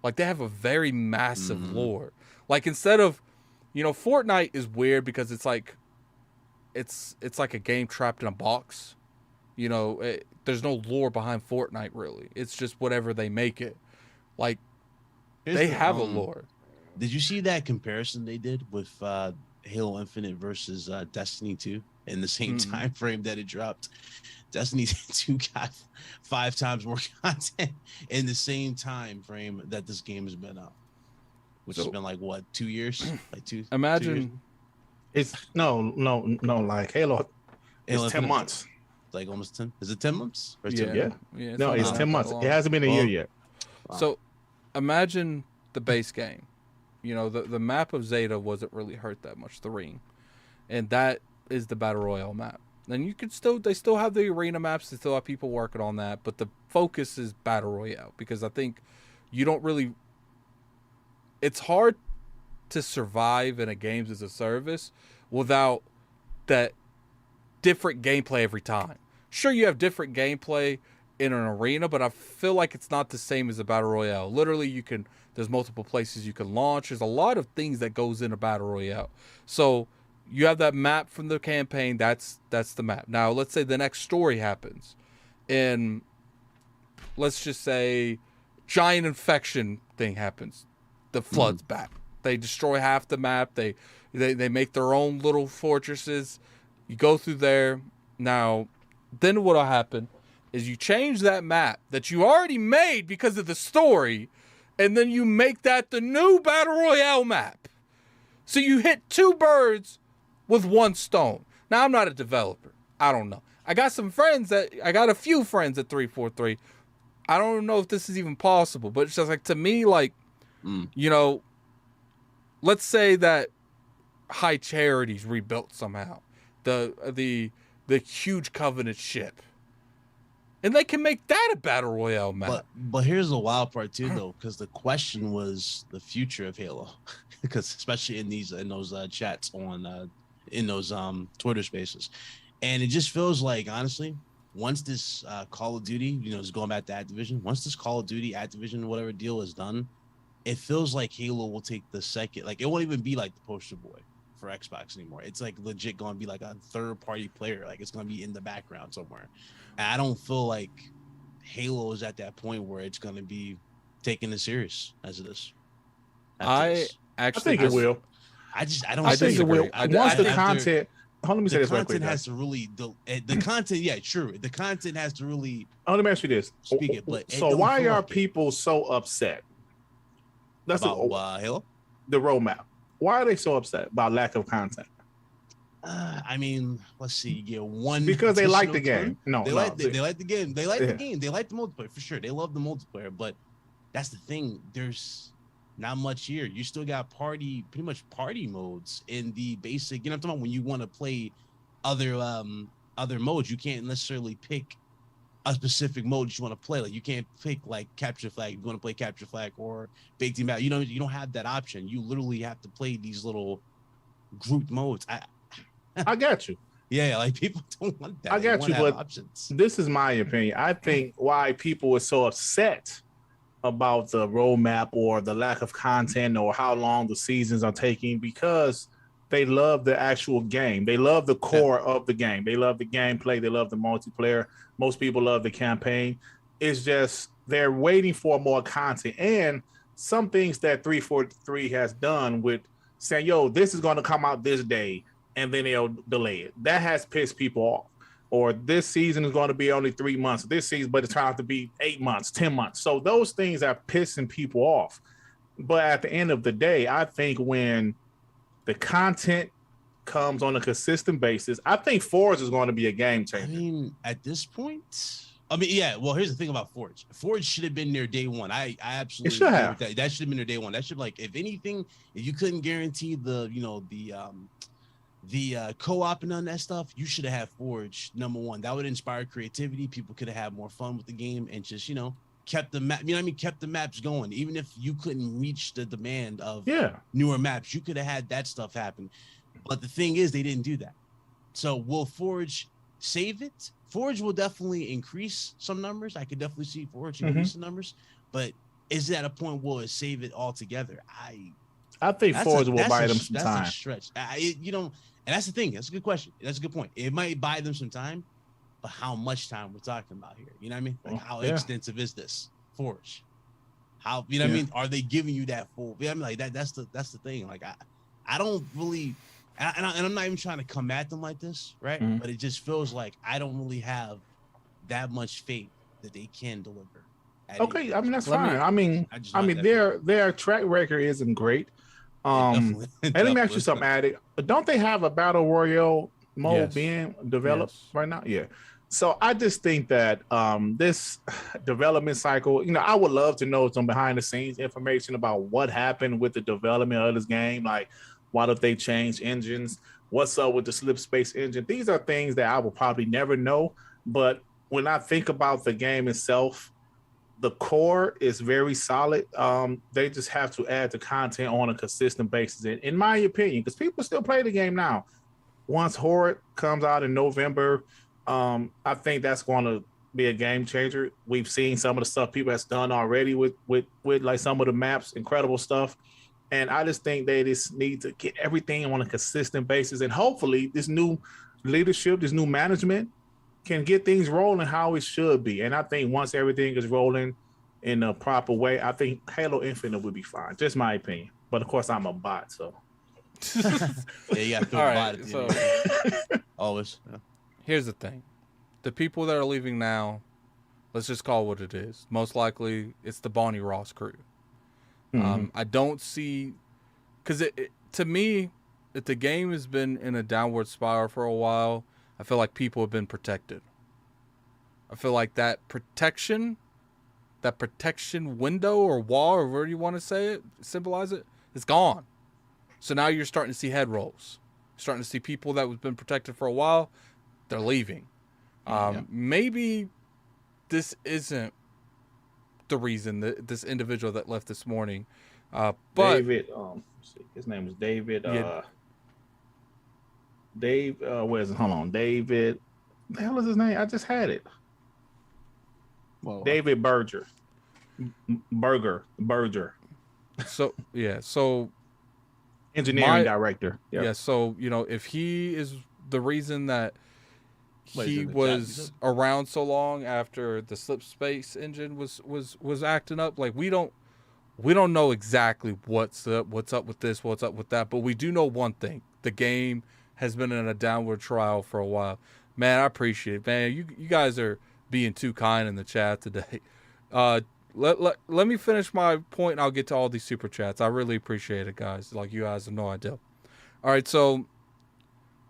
Like they have a very massive lore. Like instead of, Fortnite is weird because it's like a game trapped in a box. There's no lore behind Fortnite really. It's just whatever they make it. Like they have a lore. Did you see that comparison they did with Halo Infinite versus Destiny 2 in the same time frame that it dropped? Destiny 2 got 5 times more content in the same time frame that this game has been out, which has been like what, 2 years? Like two. Imagine 2 years? It's no. Like Halo, it's 10 months. Like almost 10. Is it 10 months? Or Yeah. No, it's 10 months. It hasn't been a year yet. Wow. So imagine the base game. The map of Zeta wasn't really hurt that much, the ring. And that is the Battle Royale map. And they still have the arena maps, they still have people working on that, but the focus is Battle Royale, because I think it's hard to survive in a games as a service without that different gameplay every time. Sure, you have different gameplay in an arena, but I feel like it's not the same as a battle royale. Literally, there's multiple places you can launch. There's a lot of things that goes into battle royale. So you have that map from the campaign. That's the map. Now, let's say the next story happens, and let's just say giant infection thing happens. The flood's back. They destroy half the map. They make their own little fortresses. You go through there. Now, then what'll happen is you change that map that you already made because of the story, and then you make that the new battle royale map. So you hit two birds with one stone. Now, I'm not a developer. I don't know. I got a few friends at 343. I don't know if this is even possible, but it's just like, to me, like, you know, let's say that High Charity's rebuilt somehow. The huge Covenant ship. And they can make that a battle royale map. But here's the wild part too, though, because the question was the future of Halo, because especially in those chats on in those Twitter spaces, and it just feels like, honestly, once this Call of Duty, is going back to Activision, once this Call of Duty Activision whatever deal is done, it feels like Halo will take the second. Like, it won't even be like the poster boy for Xbox anymore. It's like legit going to be like a third party player. Like, it's going to be in the background somewhere. And I don't feel like Halo is at that point where it's going to be taken as serious as it is. I think it will. I think it will. Once the content. Let me say this right quick. The content has to really. The content, yeah, true. The content has to really. Let me ask you this. Speak it, but so why are people so upset? That's about Halo. The roadmap. Why are they so upset about lack of content? I mean, let's see. You get one because they like the game. They like the game. They like the game. They like the multiplayer for sure. They love the multiplayer, but that's the thing. There's not much here. You still got pretty much party modes in the basic. You know what I'm talking about? When you want to play other modes, you can't necessarily pick a specific mode that you want to play. Like, you can't pick like capture flag. You want to play capture flag or big team battle. You don't have that option. You literally have to play these little grouped modes. I got you. Yeah, like, people don't want that. I got you, but options. This is my opinion. I think why people are so upset about the roadmap or the lack of content or how long the seasons are taking, because they love the actual game. They love the core of the game. They love the gameplay. They love the multiplayer. Most people love the campaign. It's just they're waiting for more content. And some things that 343 has done with saying, yo, this is going to come out this day, and then they'll delay it. That has pissed people off. Or this season is going to be only 3 months. This season, but it's trying to be 8 months, 10 months. So those things are pissing people off. But at the end of the day, I think when the content comes on a consistent basis, I think Forge is going to be a game changer. I mean, at this point, yeah. Well, here's the thing about Forge. Forge should have been there day one. I absolutely should have. That should have been there day one. That should, like, if anything, if you couldn't guarantee the co-op and on that stuff, you should have had Forge number one. That would inspire creativity. People could have had more fun with the game and just, kept the map, kept the maps going. Even if you couldn't reach the demand of newer maps, you could have had that stuff happen. But the thing is, they didn't do that. So will Forge save it? Forge will definitely increase some numbers. I could definitely see Forge increase the numbers, but is it at a point where it save it altogether? I think Forge will buy them some time. That's a stretch. And that's the thing. That's a good question. That's a good point. It might buy them some time, but how much time we're talking about here? You know what I mean? Like, how extensive is this Forge? How, what I mean? Are they giving you that full? I mean, like, that's the thing. Like, I don't really, and I'm not even trying to come at them like this, right? Mm-hmm. But it just feels like I don't really have that much faith that they can deliver. Okay, I mean, that's fine. I mean, their track record isn't great. And let me ask you something, Addict. Don't they have a battle royale mode being developed right now? Yeah. So I just think that this development cycle, I would love to know some behind the scenes information about what happened with the development of this game. Like, what if they changed engines? What's up with the slip space engine? These are things that I will probably never know. But when I think about the game itself, the core is very solid. They just have to add the content on a consistent basis, in my opinion, because people still play the game now. Once Horde comes out in November, I think that's going to be a game changer. We've seen some of the stuff people has done already with like some of the maps, incredible stuff. And I just think they just need to get everything on a consistent basis. And hopefully this new leadership, this new management can get things rolling how it should be. And I think once everything is rolling in a proper way, I think Halo Infinite will be fine. Just my opinion. But of course, I'm a bot, so. Yeah, you got to feel All bad right, at the so end. Always. Yeah. here's the thing. The people that are leaving now, let's just call it what it is. Most likely, it's the Bonnie Ross crew. I don't see, because to me, if the game has been in a downward spiral for a while, I feel like people have been protected. I feel like that protection window or wall, or whatever you want to say it, symbolize it, it's gone. So now you're starting to see head rolls. You're starting to see people that have been protected for a while, they're leaving. Maybe this isn't the reason that this individual that left this morning, but David, his name is David. Dave, where's it? Hold on, David. What the hell is his name? I just had it. Well, David Berger. Berger. So yeah, so Engineering director. Yeah, so if he is the reason that he was around so long after the Slip Space engine was acting up, like we don't know exactly what's up with this, what's up with that, but we do know one thing: the game has been in a downward trial for a while. Man, I appreciate it, man. You guys are being too kind in the chat today. Let me finish my point and I'll get to all these super chats. I really appreciate it, guys. Like, you guys have no idea. All right, so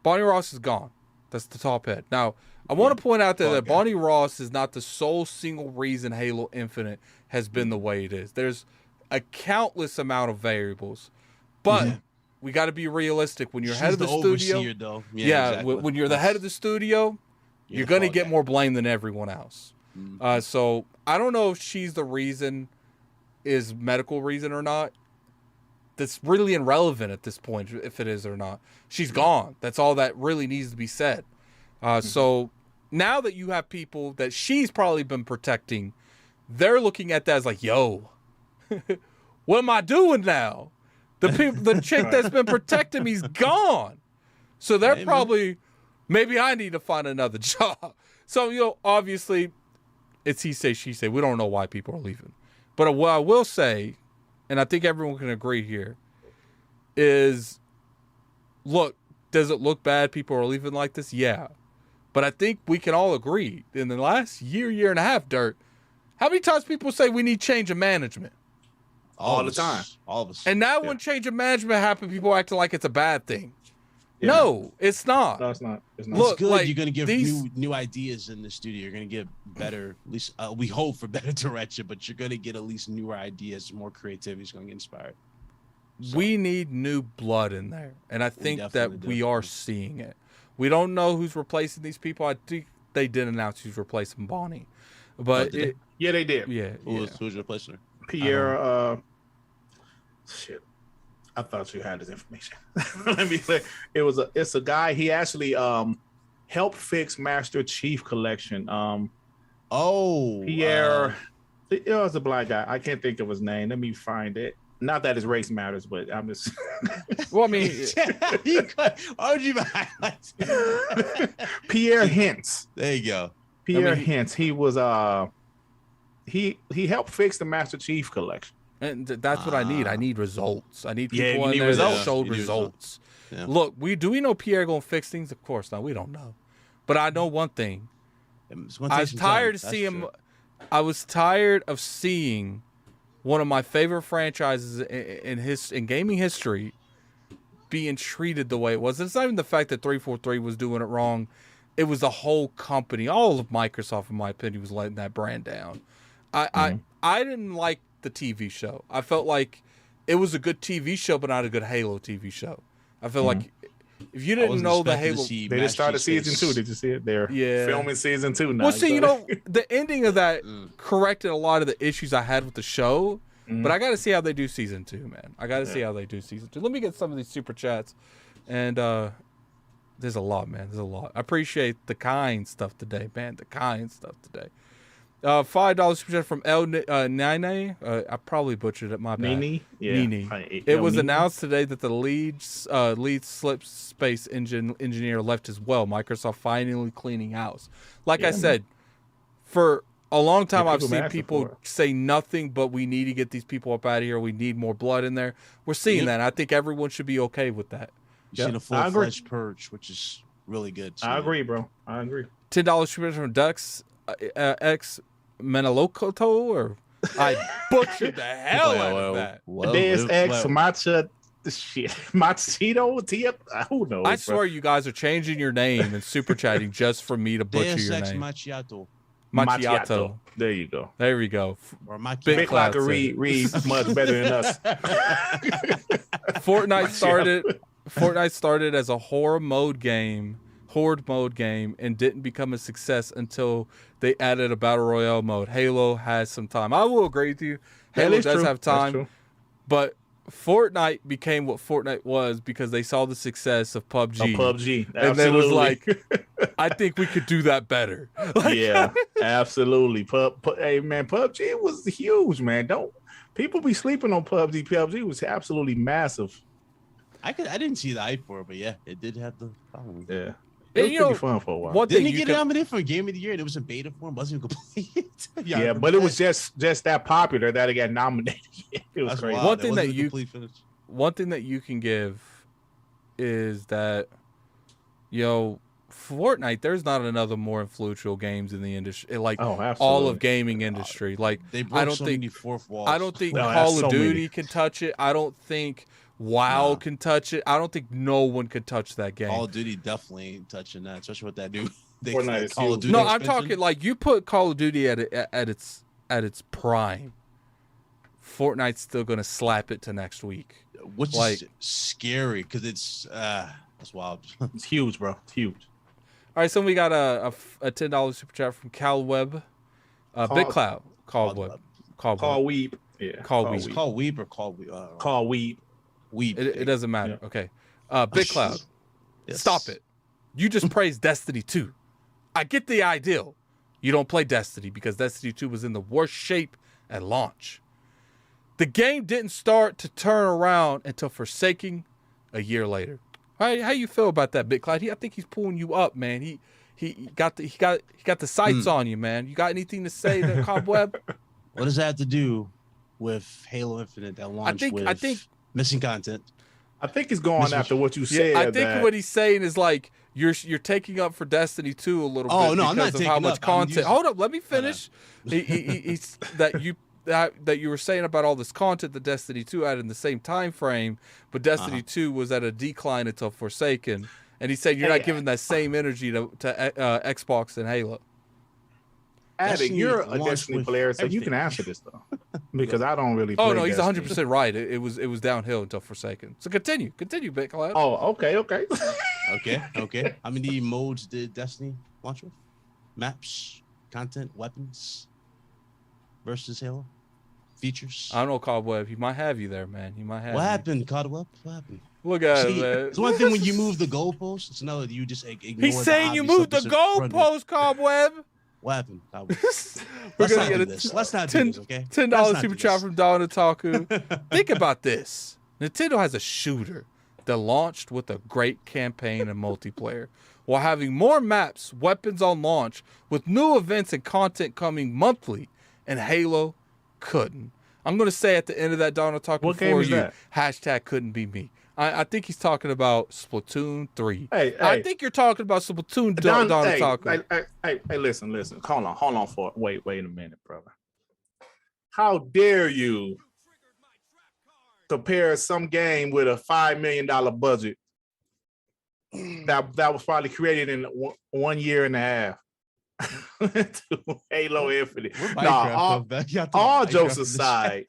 Bonnie Ross is gone. That's the top head. Now, I want to point out that Bonnie Ross is not the sole single reason Halo Infinite has been the way it is. There's a countless amount of variables. But we got to be realistic. When you're head of the studio, though. Exactly. When you're the head of the studio, you're going to get more blame than everyone else. So I don't know if she's the reason, is medical reason or not. That's really irrelevant at this point, if it is or not. She's gone. That's all that really needs to be said. So now that you have people that she's probably been protecting, they're looking at that as like, yo, what am I doing now? The chick that's been protecting me's gone. So they're probably, maybe I need to find another job. So, obviously, it's he say, she say. We don't know why people are leaving. But what I will say, and I think everyone can agree here, is, look, does it look bad people are leaving like this? Yeah. But I think we can all agree, in the last year and a half, Dirt, how many times people say we need change of management? All the time. All of us. And now when change of management happens, people acting like it's a bad thing. No, it's not. No, it's not. It's not. Look, it's good. like, You're going to give new ideas in the studio. You're going to get better, at least we hope for better direction, but you're going to get at least newer ideas, more creativity is going to get inspired. So, we need new blood in there. And I think that we are seeing it. We don't know who's replacing these people. I think they did announce who's replacing Bonnie. But they did. Yeah. Who's replacing her? Pierre, shit. I thought you had this information. Let me say, it's a guy. He actually helped fix Master Chief Collection. Pierre, it was a black guy. I can't think of his name. Let me find it. Not that his race matters, but I'm just. Well, I mean, Pierre Hintz. There you go. Pierre Hintz. He was he helped fix the Master Chief Collection. And that's what I need. I need results. I need people in there that showed results. Yeah. Look, do we know Pierre gonna fix things? Of course not. We don't know. But I know one thing. I was tired of seeing. I was tired of seeing one of my favorite franchises in gaming history being treated the way it was. It's not even the fact that 343 was doing it wrong. It was the whole company. All of Microsoft, in my opinion, was letting that brand down. I didn't like the TV show. I felt like it was a good TV show, but not a good Halo TV show. I feel like if you didn't know the Halo, they just started season 2. Did you see it? They're filming season 2 now. Well, see, the ending of that corrected a lot of the issues I had with the show. But I got to see how they do season 2, man. I got to see how they do season 2. Let me get some of these super chats, and There's a lot, man. There's a lot. I appreciate the kind stuff today, man. The kind stuff today. $5 super chat from El Nine. I probably butchered it. My bad. Nini? Yeah. Nini. It was announced today that the lead slip space engineer left as well. Microsoft finally cleaning house. Like I said, for a long time I've seen people say nothing but we need to get these people up out of here. We need more blood in there. We're seeing that. I think everyone should be okay with that. You've seen a full-fledged purge, which is really good. I agree, bro. I agree. $10 super chat from Dux X Menalokoto, or I butchered the hell out of that. Deus Ex Matcha shit. Machito Tip. Who knows? I swear you guys are changing your name and super chatting just for me to butcher Deus your Ex name. Macchiato. There you go. There we go. Or Big Cloud can read much better than us. Fortnite started as a horde mode game, and didn't become a success until they added a battle royale mode. Halo has some time. I will agree with you. Halo does have time, but Fortnite became what Fortnite was because they saw the success of PUBG. PUBG, absolutely. And they was like, I think we could do that better. Yeah, absolutely. Hey man, PUBG was huge, man. Don't people be sleeping on PUBG? PUBG was absolutely massive. I didn't see the hype for it, but yeah, it did have the following. Yeah. It was pretty fun for a while. Didn't he get nominated for Game of the Year and it was in beta form? Wasn't even complete. Yeah, but it was just that popular that it got nominated. It was crazy. One thing that you can give is that, Fortnite, there's not another more influential games in the industry, like all of gaming industry. Like they broke many fourth walls. I don't think Call of Duty can touch it. I don't think WoW can touch it. I don't think no one could touch that game. Call of Duty definitely ain't touching that, especially with that new Call of Duty. No, I'm talking like you put Call of Duty at its prime. Fortnite's still gonna slap it to next week, which is scary because it's that's wild. It's huge, bro. It's huge. All right, so we got a $10 super chat from CalWeb, Big Cloud, CalWeb, Call Weeb. Yeah, Call Weeb. Call Weeb or Call Weeb? Call Weeb. It doesn't matter. Yeah. Okay. Big Cloud. Yes. Stop it. You just praised Destiny 2. I get the ideal. You don't play Destiny because Destiny 2 was in the worst shape at launch. The game didn't start to turn around until Forsaken a year later. All right, how you feel about that, Big Cloud? I think he's pulling you up, man. He got the sights on you, man. You got anything to say to Cobweb? What does that have to do with Halo Infinite that launched I think missing content? I think he's going after what you said. I think what he's saying is like you're taking up for Destiny 2 a little bit because I'm not of how much content. Hold up, let me finish. He's that you were saying about all this content that Destiny 2 had in the same time frame, but Destiny 2 was at a decline until Forsaken, and he said you're not giving that same energy to Xbox and Halo. Addict, you're a Destiny player, so you can answer this though, because I don't really. Oh no, he's 100% right. It was downhill until Forsaken. So continue, Big Cloud. Oh, okay. Okay. How many modes did Destiny launch with? Maps, content, weapons versus Halo features. I don't know, Cobweb. He might have you there, man. He might have. What happened, Cobweb? What happened? Look at it, man. It's one thing when you move the goalpost. It's another you just ignore. He's saying you moved the goalpost, Cobweb. What happened? We're gonna get Let's not do this, okay? $10 super chat from Don Otaku. Think about this. Nintendo has a shooter that launched with a great campaign and multiplayer, while having more maps, weapons on launch, with new events and content coming monthly, and Halo couldn't. I'm gonna say at the end of that Don Otaku for you, hashtag couldn't be me. I think he's talking about Splatoon 3. Hey, I think you're talking about Splatoon Don Otaku. Hey, listen. Hold on. Wait a minute, brother. How dare you compare some game with a $5 million budget that was probably created in 1 year and a half to Halo Infinite? All jokes aside,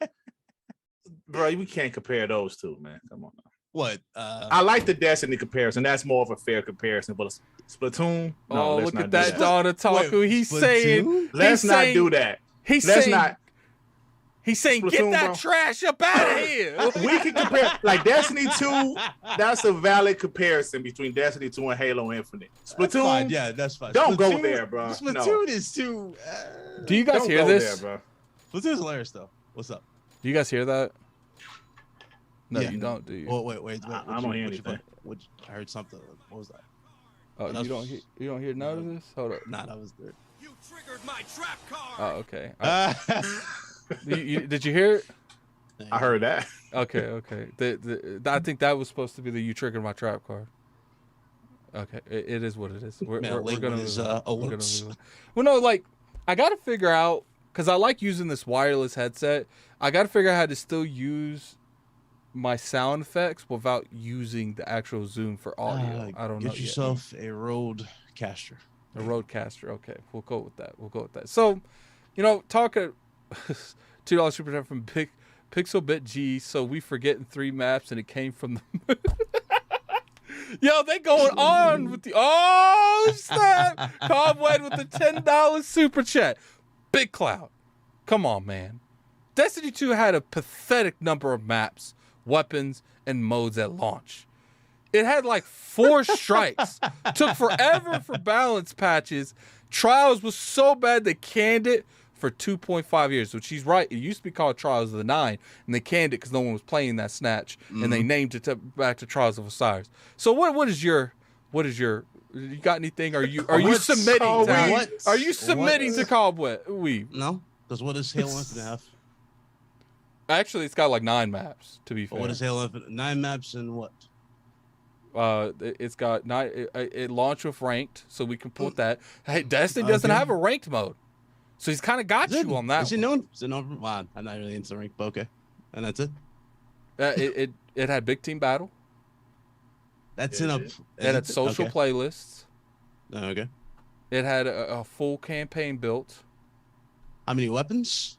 bro, we can't compare those two, man. Come on now. What? I like the Destiny comparison. That's more of a fair comparison. But Splatoon, no, look at that Don Otaku. He's saying, let's not do that. He's saying, Splatoon, get that bro. trash up out of here. We can compare, like Destiny 2. That's a valid comparison between Destiny 2 and Halo Infinite. That's fine. Splatoon, Yeah, that's fine. don't go Splatoon- there, bro. Splatoon is too. Do you guys Don't hear go this? there, bro. Splatoon's hilarious though. What's up? Do you guys hear that? No, Yeah. you don't, do you? Oh wait. I don't hear anything. I heard something. What was that? Oh, you don't hear none of this? Hold up. Nah, that was there. You triggered my trap card. Oh, okay. Did you hear it? I heard that. Okay. I think that was supposed to be the "you triggered my trap" card. Okay, it is what it is. We're gonna his move on. alerts. Well, no, like I gotta figure out because I like using this wireless headset. I gotta figure out how to still use my sound effects without using the actual Zoom for audio. I don't know. Get yourself a Rodecaster. A Rodecaster. Okay, we'll go with that. So, talking $2 super chat from Pixel Bit G. So we forgetting 3 maps, and it came from the. Yo, they going on with the snap! Cobweb with the $10 super chat. Big Cloud, come on, man. Destiny 2 had a pathetic number of maps, weapons, and modes at launch. It had like 4 strikes. Took forever for balance patches. Trials was so bad they canned it for 2.5 years, which he's right. It used to be called Trials of the 9, and they canned it because no one was playing that snatch, and they named it back to Trials of Osiris. So what is your you got anything? Are you submitting? Are you submitting to Cobweb? No, because what does Halo Infinite have? Actually, it's got like 9 maps. To be fair, What is Halo Infinite? 9 maps and what? It's got 9. It launched with ranked, so we can put that. Hey, Destiny doesn't have a ranked mode. So he's kind of got you on that. Is it known? Is it known? Wow, I'm not really into rank, but okay. And that's it. It had big team battle. That's in a. It had social playlists. Okay. It had a full campaign built. How many weapons?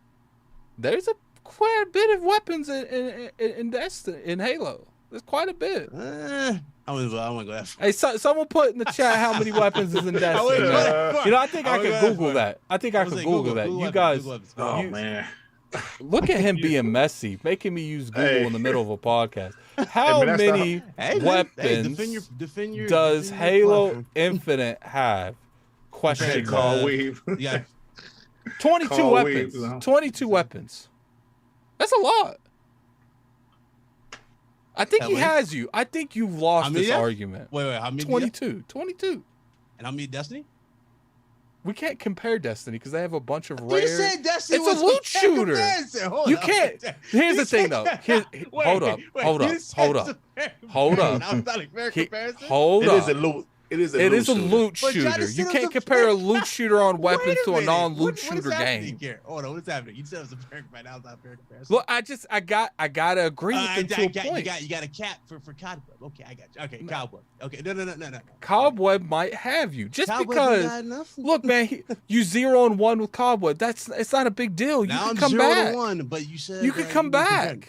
There's quite a bit of weapons in Destiny, in Halo. There's quite a bit. I want to go after. Hey, someone put in the chat how many weapons is in Destiny. Man. I think I could Google that. I think I could Google that. You guys, man. Look at him being messy, making me use Google in the middle of a podcast. How many weapons does Halo Infinite have? Question Weave. Yeah. 22 weapons. 22 weapons. That's a lot. I think he has you. I think you've lost this argument. Wait, how many? 22. 22. And how many Destiny? We can't compare Destiny because they have a bunch of rare. You said Destiny it's a loot shooter. You can't. Here's the thing, though. Hold up. Hold up. That was not a fair comparison. Hold up. It is a loot. It is a loot shooter. You can't compare a loot shooter on weapons to a non-loot shooter game. Hold on, what's happening? You said it was a fair comparison. Now it's not a fair comparison. Look, I gotta agree with you to a point. You got a cap for Cobweb. Okay, I got you. Okay, Cobweb. Okay, no. Cobweb might have you just because. Look, man, you 0-1 with Cobweb. It's not a big deal. You now can I'm come back. 0-1, but you said you can come back.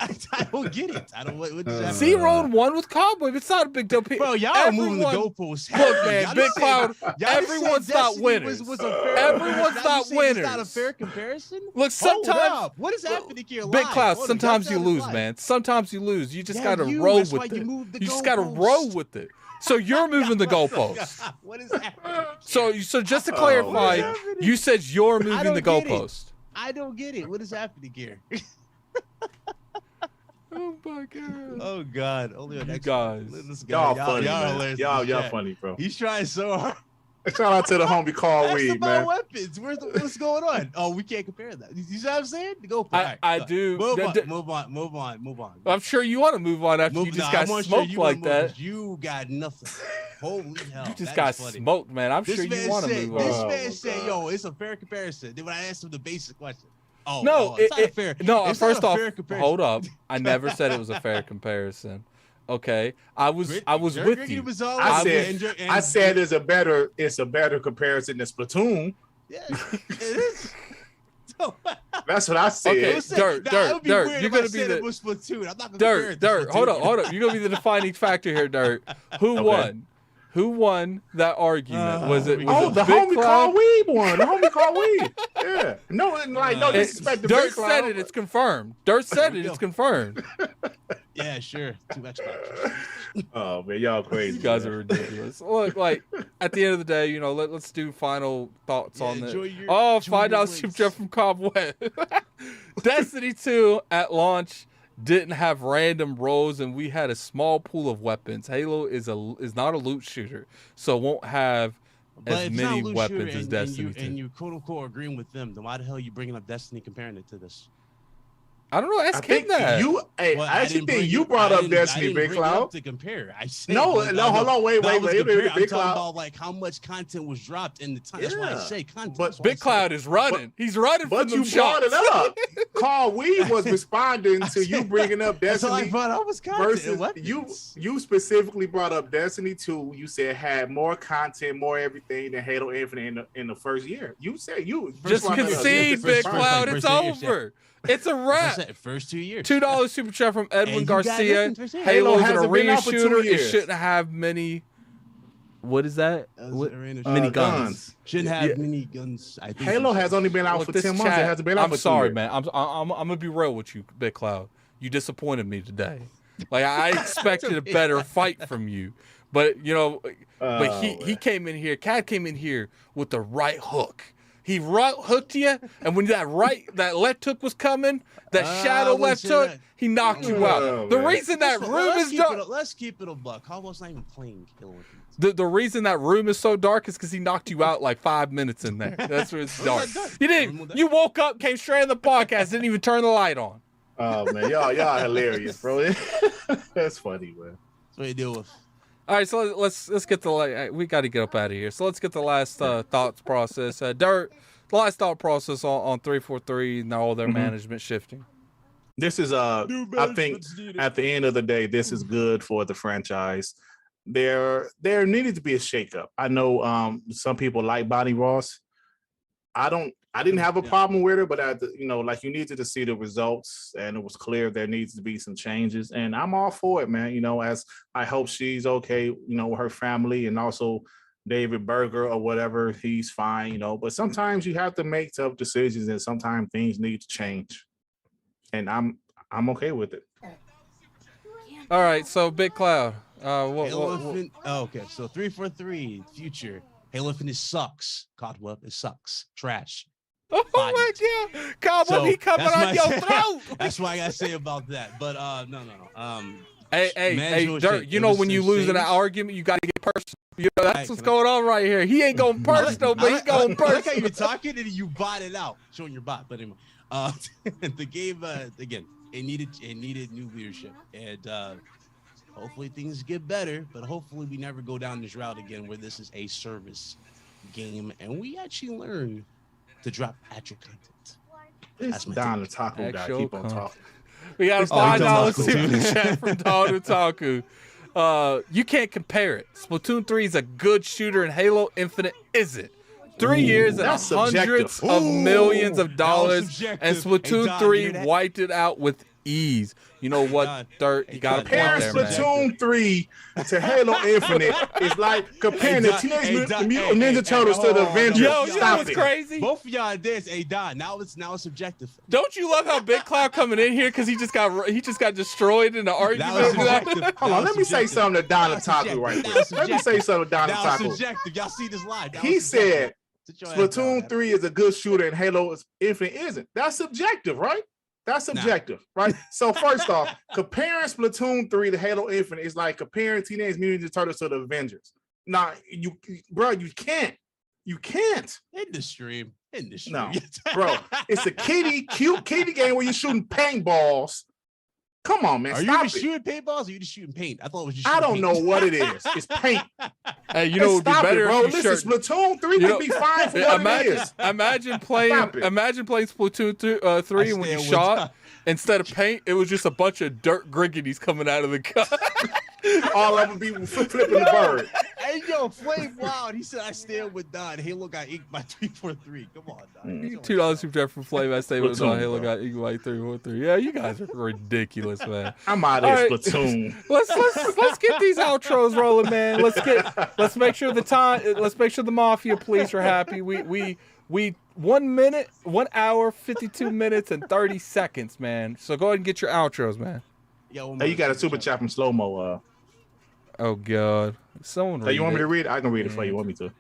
I don't get it. I don't. What does that 0-1 with Cobweb. It's not a big deal. Bro, y'all moving the goalposts. Look, man, Big Cloud. Everyone's not winners. Everyone's not winners. It's not a fair comparison. Look, sometimes what is happening here? Big Cloud. Sometimes you lose, man. Sometimes you lose. You just gotta roll with it. You just gotta roll with it. So you're moving the goalpost. What is happening? So just to clarify, you said you're moving the goalpost. I don't get it. What is happening here? Oh my god! Oh god! Only on next guys, y'all funny, y'all funny, bro. He's trying so hard. Shout out to the homie Carl Weed, man. Weapons. What's going on? Oh, we can't compare that. You see what I'm saying? Go for it. I do. Move on. I'm sure you want to move on after you just got smoked like that. You got nothing. Holy hell! You just got smoked, man. I'm sure you want to move on. This man said, "Yo, it's a fair comparison." Then when I asked him the basic question. Oh, no, it's not fair. No, first off, hold up. I never said it was a fair comparison. Okay, I was with you. I said it's a better comparison than Splatoon. Yeah, it is. That's what I said. Okay, Dirt. You're gonna be the Splatoon. I'm not gonna Dirt. Hold up. You're gonna be the defining factor here, Dirt. Who won? Who won that argument? Was it the Big homie Cloud? called Weeb one. The homie called Weeb. Yeah. No disrespect to Dirt Big Cloud. said it. It's confirmed. Dirt said it. It's confirmed. Yeah, sure. 2 Xbox. Oh man, y'all crazy. You guys man. are ridiculous. Look, like at the end of the day, let's do final thoughts on this. $5 super chat from Cobweb. Destiny 2 at launch didn't have random rolls, and we had a small pool of weapons. Halo is not a loot shooter, so it won't have as many weapons as Destiny 2. And you quote unquote agreeing with them, then why the hell are you bringing up Destiny comparing it to this? I don't know. Ask him that. I actually think you brought up Destiny, Big Cloud. To compare, I said no. Hold on, wait, I'm Big talking Cloud. about like how much content was dropped in the time. That's why I say content. But Big Cloud is running. He's running from them shots. But you brought it up. Carl Weed was responding to you bringing up Destiny. That's all I brought up was content. Versus you specifically brought up Destiny 2. You said had more content, more everything than Halo Infinite in the first year. You said you just concede, Big Cloud. It's over. It's a wrap. First 2 years. $2 super chat from Edwin Garcia. Halo is an arena shooter. It shouldn't have many. What is that? Mini guns. Shouldn't have mini guns. I think Halo has only been out for 10 months. It hasn't been out for 2 years. I'm sorry, man. I'm gonna be real with you, Big Cloud. You disappointed me today. Like I expected a better fight from you, but he came in here. Cad came in here with the right hook. He hooked you, and when that left hook was coming, that shadow left hook, he knocked you out. The reason that room is dark. Let's keep it a buck. Almost not even playing Halo. The reason that room is so dark is because he knocked you out like 5 minutes in there. That's where it's dark. You didn't. You woke up, came straight on the podcast, didn't even turn the light on. Oh man, y'all hilarious, bro. That's funny, man. That's what you deal with. All right, so let's get we got to get up out of here. So let's get the last thoughts process. Dirt, the last thought process on 343 and all their management shifting. This is I think at the end of the day, this is good for the franchise. There needed to be a shakeup. I know some people like Bonnie Ross. I didn't have a problem with her, but you needed to see the results, and it was clear there needs to be some changes. And I'm all for it, man. As I hope she's okay, with her family, and also David Berger or whatever, he's fine, But sometimes you have to make tough decisions, and sometimes things need to change. And I'm okay with it. All right, so Big Cloud. Okay, so 343 future. Halo Infinite sucks. Codweb, it sucks. Trash. Oh my God, Cobweb, he coming on your throat. That's what I gotta say about that. But no. Hey, Dirt. When you lose in an argument, you gotta get personal. That's what's going on right here. He ain't going personal, but he going personal. I like how you're talking and you bot it out, showing your bot. But anyway, the game again, it needed new leadership, and hopefully things get better. But hopefully we never go down this route again, where this is a service game and we actually learn to drop actual content. That's Don the Taco guy. Keep on talking. We got a $5 super chat from Don Taku. You can't compare it. Splatoon 3 is a good shooter, and Halo Infinite isn't. 3 years and hundreds of millions of dollars, and Splatoon 3 wiped it out with ease. You know what, Dirt? You got a point there, man. Splatoon 3 to Halo Infinite is like comparing the Teenage Mutant Ninja Turtles to the Avengers. Yo, you know what's crazy? Both of y'all did. Hey, Don. Now it's subjective. Don't you love how Big Cloud coming in here because he just got destroyed in the argument? Hold on, let me say something to Don Taku right there. Let me say something to Don Taku. Subjective. Y'all see this live? He said Splatoon 3 is a good shooter and Halo Infinite isn't. That's subjective, right? That's subjective, right? So first off, comparing Splatoon 3 to Halo Infinite is like comparing Teenage Mutant Ninja Turtles to the Avengers. Nah, you can't. You can't. In the stream. No, bro. It's a cute kitty game where you're shooting paintballs. Come on, man. Are you just shooting paintballs or are you just shooting paint? I thought it was just I don't know what it is. It's paint. Hey, you know what would be better, bro. Listen, Splatoon 3 can be fine for what it is. Imagine playing Splatoon 3 and when you shot, instead of paint, it was just a bunch of dirt griggities coming out of the gun. All of them be flipping the bird. Hey, yo, Flame Wild. He said, I stand with Don. Halo got inked by 343. Come on, Don. $2 super chat from Flame. I stay with Splatoon, Don. Halo bro. got inked by 343. Yeah, you guys are ridiculous, man. I'm out All of right. Splatoon. Let's get these outros rolling, man. Let's make sure the Mafia police are happy. We 1 hour, 52 minutes, and 30 seconds, man. So go ahead and get your outros, man. Yo, Hey, you got a super chat from Slow Mo. Oh God, someone. Hey, you want me to read read it? I can read it for you. Want me to? it?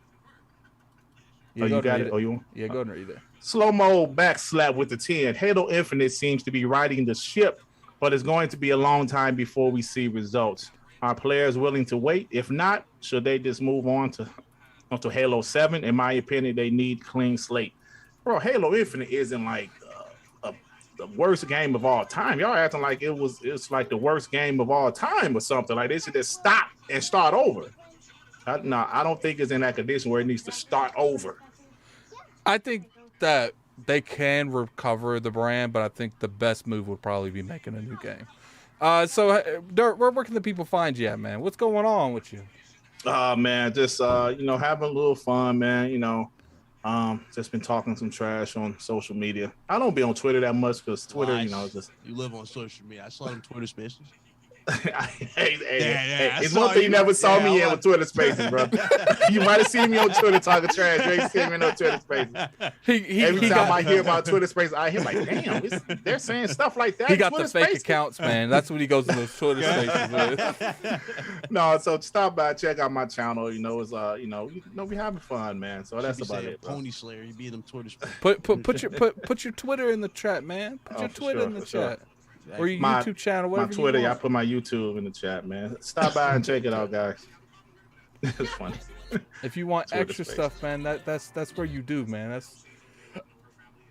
Oh, you go got ahead and it? read Oh, you want? Yeah, go ahead and read it. Slow Mo backslap with the 10. Halo Infinite seems to be riding the ship, but it's going to be a long time before we see results. Are players willing to wait? If not, should they just move on to Halo 7? In my opinion, they need clean slate. Bro, Halo Infinite isn't like the worst game of all time. Y'all acting like it's like the worst game of all time or something. Like they should just stop and start over. No, I don't think it's in that condition where it needs to start over. I think that they can recover the brand, but I think the best move would probably be making a new game. So, Dirt, where can the people find you at, man? What's going on with you? Man, just having a little fun, man. Just been talking some trash on social media. I don't be on Twitter that much because Twitter, just you live on social media. I saw them Twitter Spaces. hey, I it's saw one thing you. you never saw Yeah, me I in with Twitter Spaces, bro. You might have seen me on Twitter talking trash. You ain't seen me on Twitter Spaces. Every time I hear about Twitter Spaces, I hear like, damn, they're saying stuff like that. He got Twitter the fake Spaces? accounts, man. That's what he goes to those Twitter spaces with. No, so stop by, check out my channel. It's we having fun, man. So that's about it. Bro. Pony Slayer, you be in them Twitter Spaces. Put your Twitter in the chat, man. Put your for Twitter sure, in the for sure. chat. Or your My- YouTube channel, My whatever Twitter, you I want. put my YouTube in the chat, man. Stop by and check it out, guys. It's funny. If you want Twitter extra space. stuff, man, that's where you do, man. That's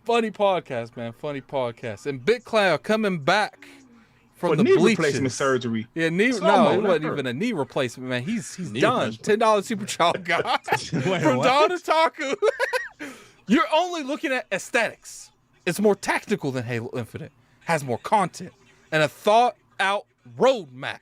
funny podcast, man. Funny podcast. And Big Cloud coming back from For the knee bleachers. replacement surgery. Yeah, knee. Slow-mo, No, it that wasn't hurt. even a knee replacement, man. He's Knee done. replacement. $10 super child guy from what? Don Otaku. You're only looking at aesthetics. It's more tactical than Halo Infinite. Has more content and a thought-out roadmap.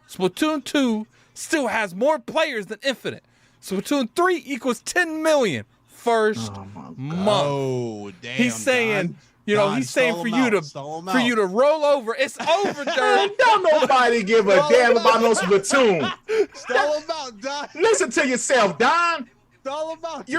Splatoon 2 still has more players than Infinite. Splatoon 3 equals 10 million first month. Oh, damn. He's saying, Don, he's saying stall for him you out, to stall him for out. you to roll over. It's over, Dirt. Don't nobody give a damn about no Splatoon. Stall him out, Don. Listen to yourself, Don. Stall him out.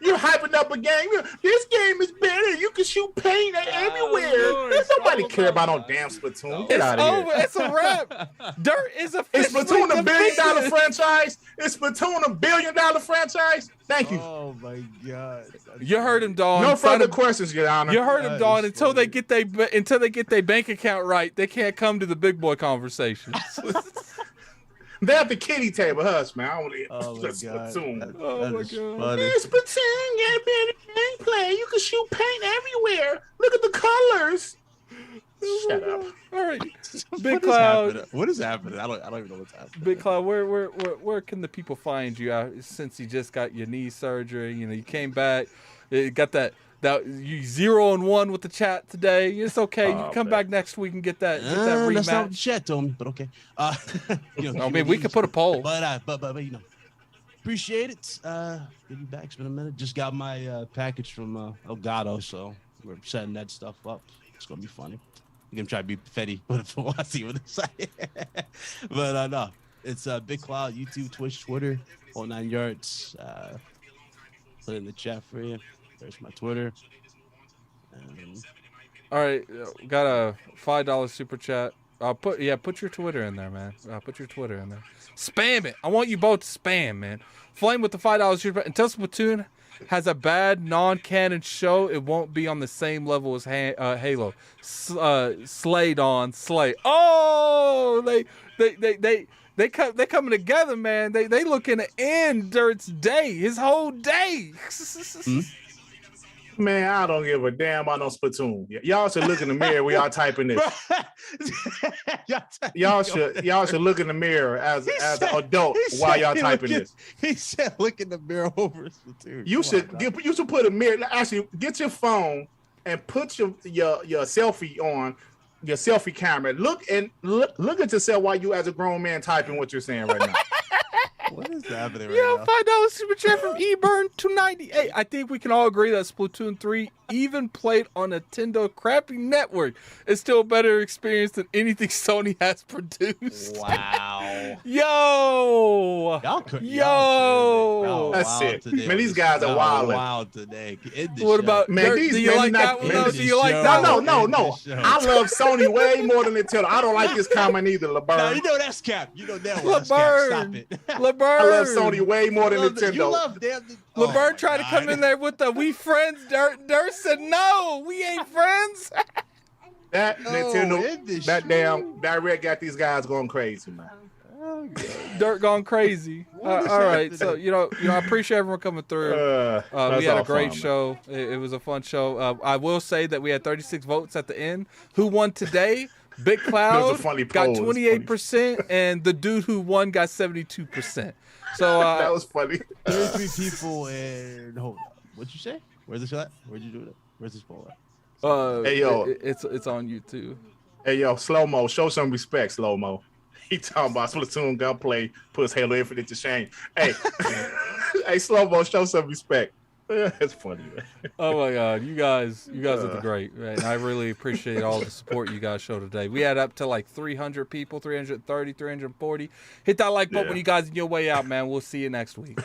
You're hyping up a game. This game is better. You can shoot paint everywhere. Lord, There's nobody it's care all about no about damn Splatoon. It's Get out of over. here. It's a wrap. Dirt is Is officially Splatoon a $1 billion defeated. franchise? Is Splatoon a $1 billion franchise? Thank you. Oh, my God. You heard him, Dawn. No further Son of- questions, Your Honor. You heard him, That Dawn. is Until they funny. get their bank account right, they can't come to the big boy conversations. They're at the kitty table. Hush, man. I want to Oh, my God. Splatoon. Oh, That my is God. funny. It's Splatoon got better gameplay. You can shoot paint everywhere. Look at the colors. Shut up. All right, What Big is Cloud. happening? What is happening? I don't even know what's happening. Big Cloud, where can the people find you since you just got your knee surgery? You came back, you got that you 0-1 with the chat today. It's okay. You Oh, come man. back next week and get that That's not what the rematch. chat told me, but okay. I mean, we could put a poll. But appreciate it. Good to be back. It's been a minute. Just got my package from Elgato, so we're setting that stuff up. It's gonna be funny. I'm gonna try to be petty, but we'll see what it's like. But no, it's Big Cloud, YouTube, Twitch, Twitter, all 9 yards. Put it in the chat for you. There's my Twitter. All right, got a $5 super chat. Put your Twitter in there, man. Put your Twitter in there. Spam it. I want you both to spam, man. Flame with the $5 super chat. Until Splatoon has a bad non-canon show, it won't be on the same level as Halo. Slay on Slay. Oh, they coming together, man. They looking to end Dirt's day, his whole day. Man, I don't give a damn about no Splatoon. Y'all should look in the mirror when y'all typing this. Y'all should look in the mirror as an adult while y'all typing this. He said, "Look in the mirror over Splatoon." You should put a mirror. Actually, get your phone and put your selfie on your selfie camera. Look at yourself while you, as a grown man, typing what you're saying right now. What is happening right Yeah, now? $5 super chat from eBurn290. Hey, I think we can all agree that Splatoon 3, even played on a Nintendo crappy network, is still a better experience than anything Sony has produced. Wow. Yo! Yo! That's it. Man, these guys are wilding. Wild today. What about Man, Dirk, these do you men like not- that one? man, Though? this Do you like show. that No, one? no, End no. this show. I love Sony way more than Nintendo. I don't like this comment either, LeBron. No, you know that's cap. You know that one. That's cap. Stop LeBurn. it. LeBurn. I love Sony way more than Nintendo. You love damn. LeBurn tried to come in there with the "we friends." Dirt said, "No, we ain't friends." That end Nintendo, this that show. damn direct got these guys going crazy, man. Dirt gone crazy. What is All right, happening? so I appreciate everyone coming through. We had a great show. It was a fun show. I will say that we had 36 votes at the end. Who won today? Big Cloud funny got poll. It was 28%, and the dude who won got 72%. So That was funny. 33 people and hold on. What'd you say? Where's the shot? Where'd you do it? Where's this ball at? Hey, yo. it's on YouTube. Hey, yo, Slow Mo, show some respect, Slow Mo. He talking about Splatoon gunplay puts Halo Infinite to shame. Hey, hey, Slow Mo, show some respect. It's funny, man. Oh my God, you guys are the great, man. I really appreciate all the support you guys show today. We had up to like 300 people, 330, 340. Hit that like button when you guys on your way out, man. We'll see you next week.